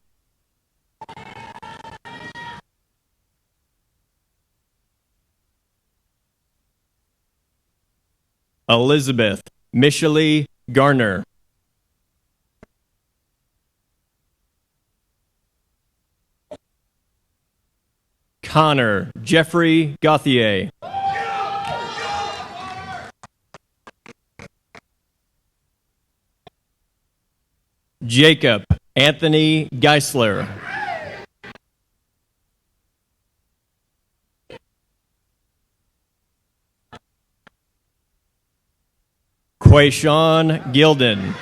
Elizabeth Michele Garner. Connor Jeffrey Gauthier. Jacob Anthony Geisler. Quayshawn Gilden.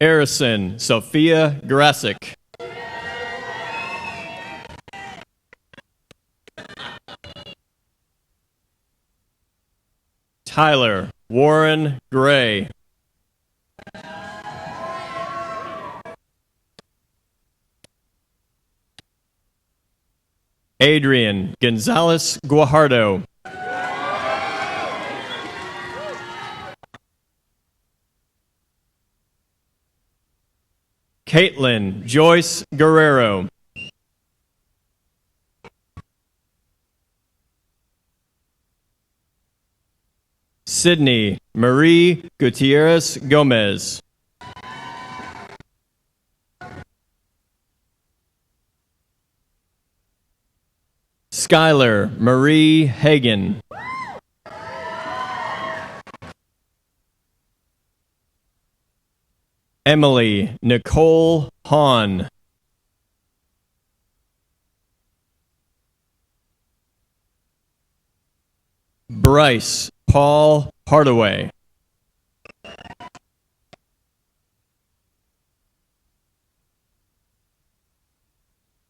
Harrison Sophia Grasick. Tyler Warren Gray. Adrian Gonzalez Guajardo. Caitlin Joyce Guerrero. Sydney Marie Gutierrez Gomez. Skylar Marie Hagan. Emily Nicole Hahn. Bryce Paul Hardaway.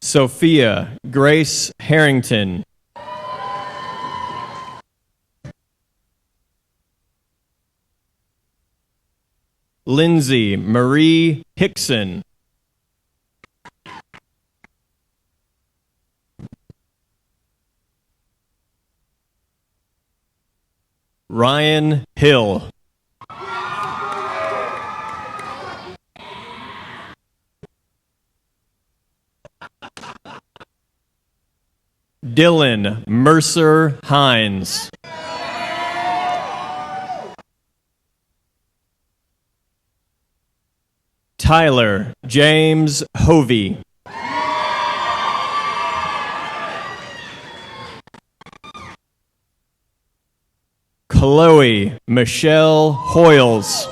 Sophia Grace Harrington. Lindsay Marie Hickson. Ryan Hill. Dylan Mercer Hines. Tyler James Hovey. Chloe Michelle Hoyles.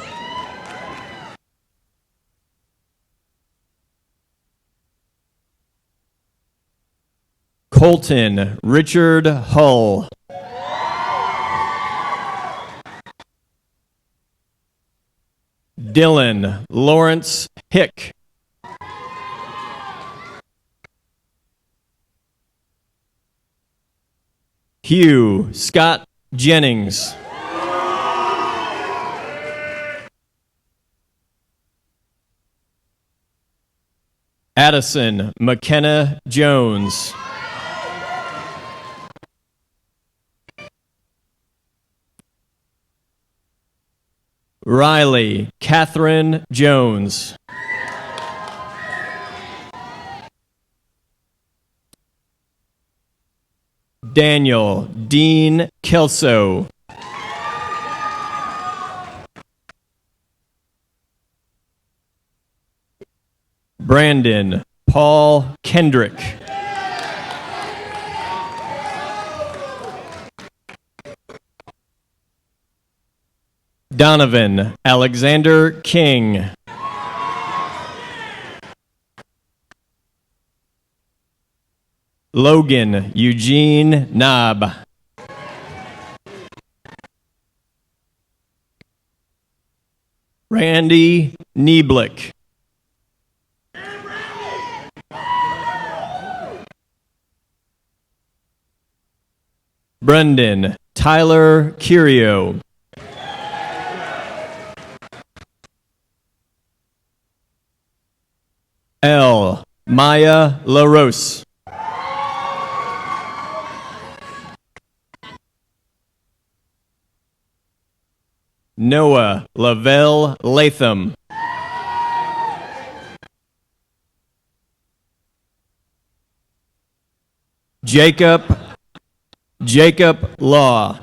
Colton Richard Hull. Dylan Lawrence Hick. Hugh Scott Jennings. Addison McKenna Jones. Riley Catherine Jones. Daniel Dean Kelso. Brandon Paul Kendrick. Donovan Alexander King. Logan Eugene Knob. Randy Nieblick. Brendan Tyler Curio. L. Maya LaRose. Noah Lavelle Latham. Jacob Law.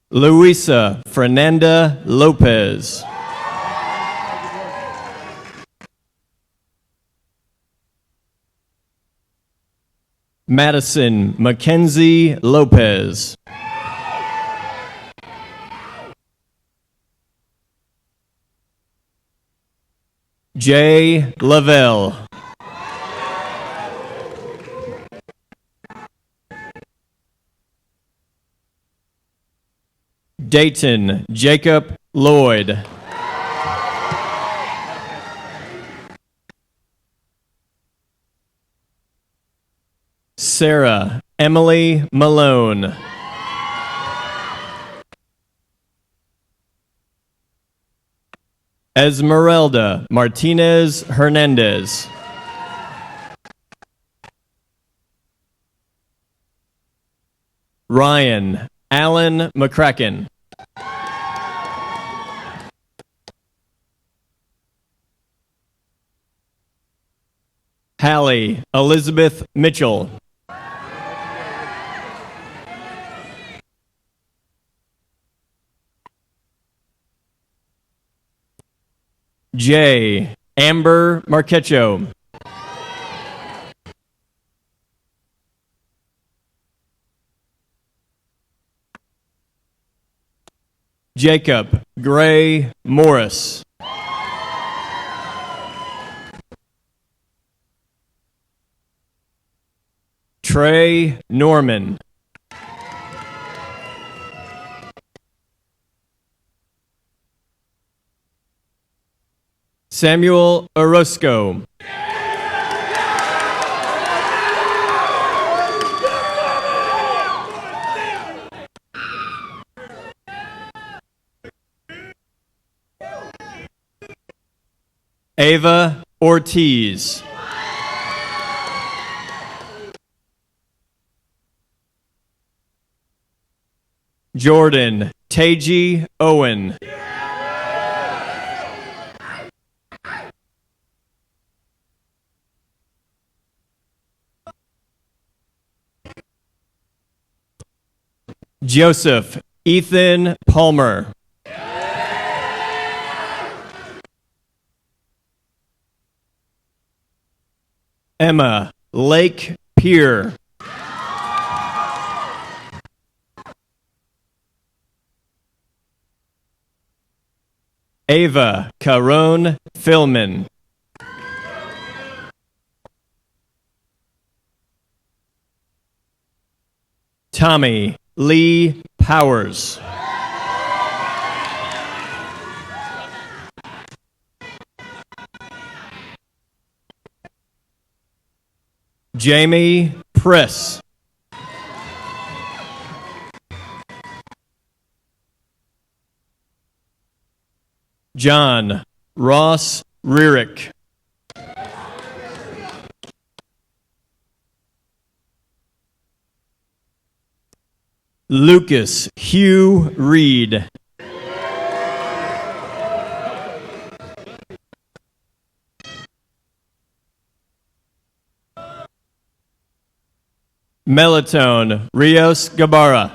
Luisa Fernanda Lopez. Madison Mackenzie Lopez. Jay Lavelle. Dayton Jacob Lloyd. Sarah Emily Malone. Esmeralda Martinez Hernandez. Ryan Allen McCracken. Hallie Elizabeth Mitchell. J. Amber Marquecho. Jacob Gray Morris. Trey Norman. Samuel Orozco. Ava Ortiz. Jordan Taji Owen. Joseph Ethan Palmer. Emma Lake Pier. Ava Caron Philman. Tommy Lee Powers. Jamie Priss. John Ross Rierick. Lucas Hugh Reed. Melitone Rios Gabara.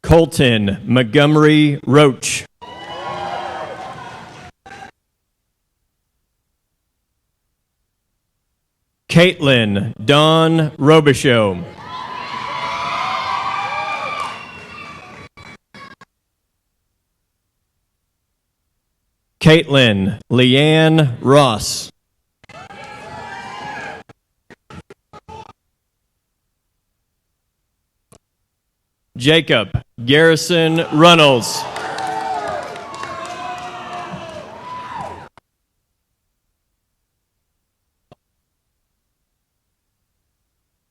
Colton Montgomery Roach. Caitlin Dawn Robichaux. Caitlin Leanne Ross. Jacob Garrison Runnels.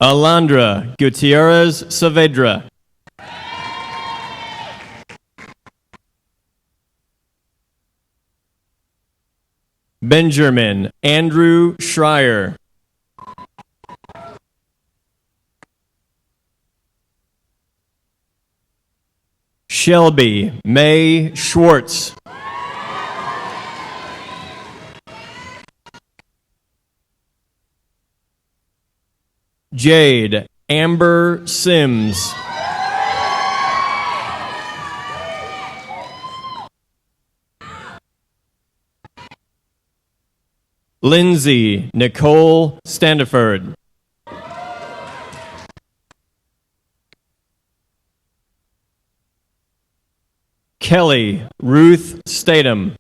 Alondra Gutierrez Saavedra. Benjamin Andrew Schreier. Shelby May Schwartz. Jade Amber Sims. Lindsay Nicole Standiford. Kelly Ruth Statham.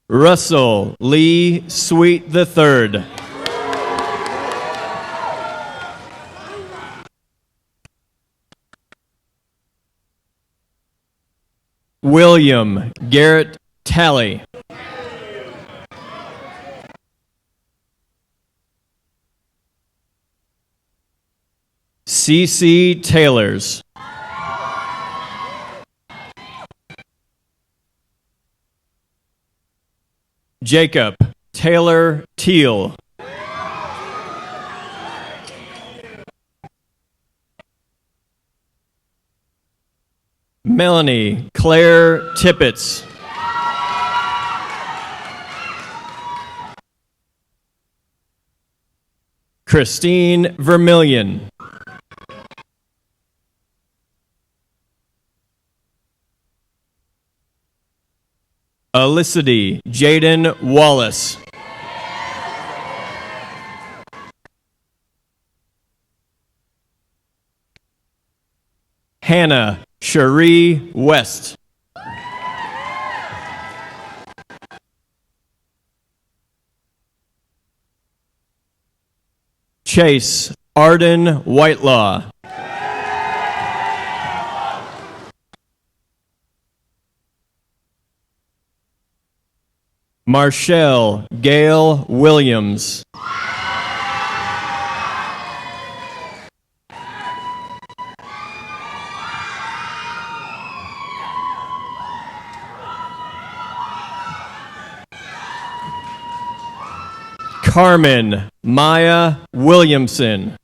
Russell Lee Sweet III. William Garrett Talley. C.C. Taylors. Jacob Taylor Teal. Melanie Claire Tippett. Christine Vermillion. Elicity Jaden Wallace. Hannah Cherie West. Chase Arden Whitelaw. Marshall Gail Williams. Carmen Maya Williamson.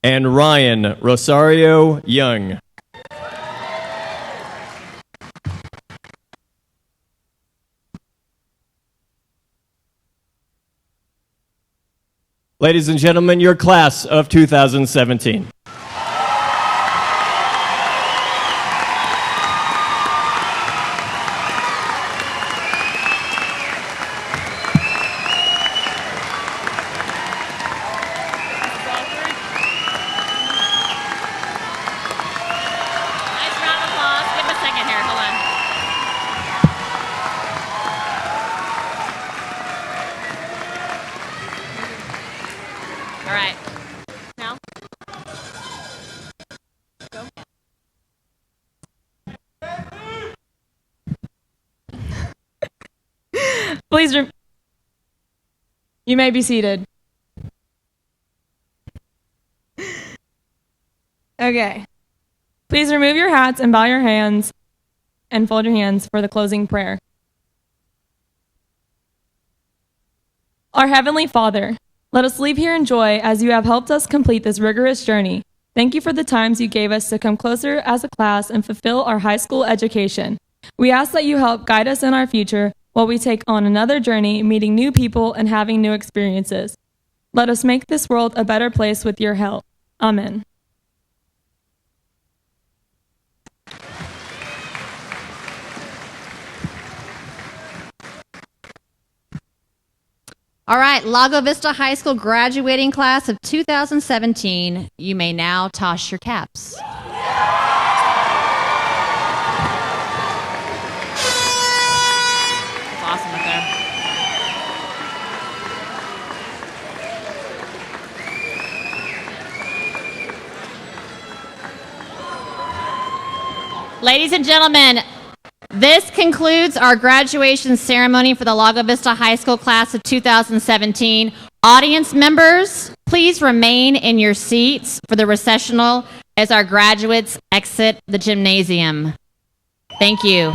And Ryan Rosario Young. Ladies and gentlemen, your class of 2017. Please, you may be seated. Okay. Please remove your hats and bow your hands and fold your hands for the closing prayer. Our Heavenly Father, let us leave here in joy as you have helped us complete this rigorous journey. Thank you for the times you gave us to come closer as a class and fulfill our high school education. We ask that you help guide us in our future while we take on another journey, meeting new people and having new experiences. Let us make this world a better place with your help. Amen. All right, Lago Vista High School graduating class of 2017, you may now toss your caps. Ladies and gentlemen, this concludes our graduation ceremony for the Lago Vista High School class of 2017. Audience members, please remain in your seats for the recessional as our graduates exit the gymnasium. Thank you.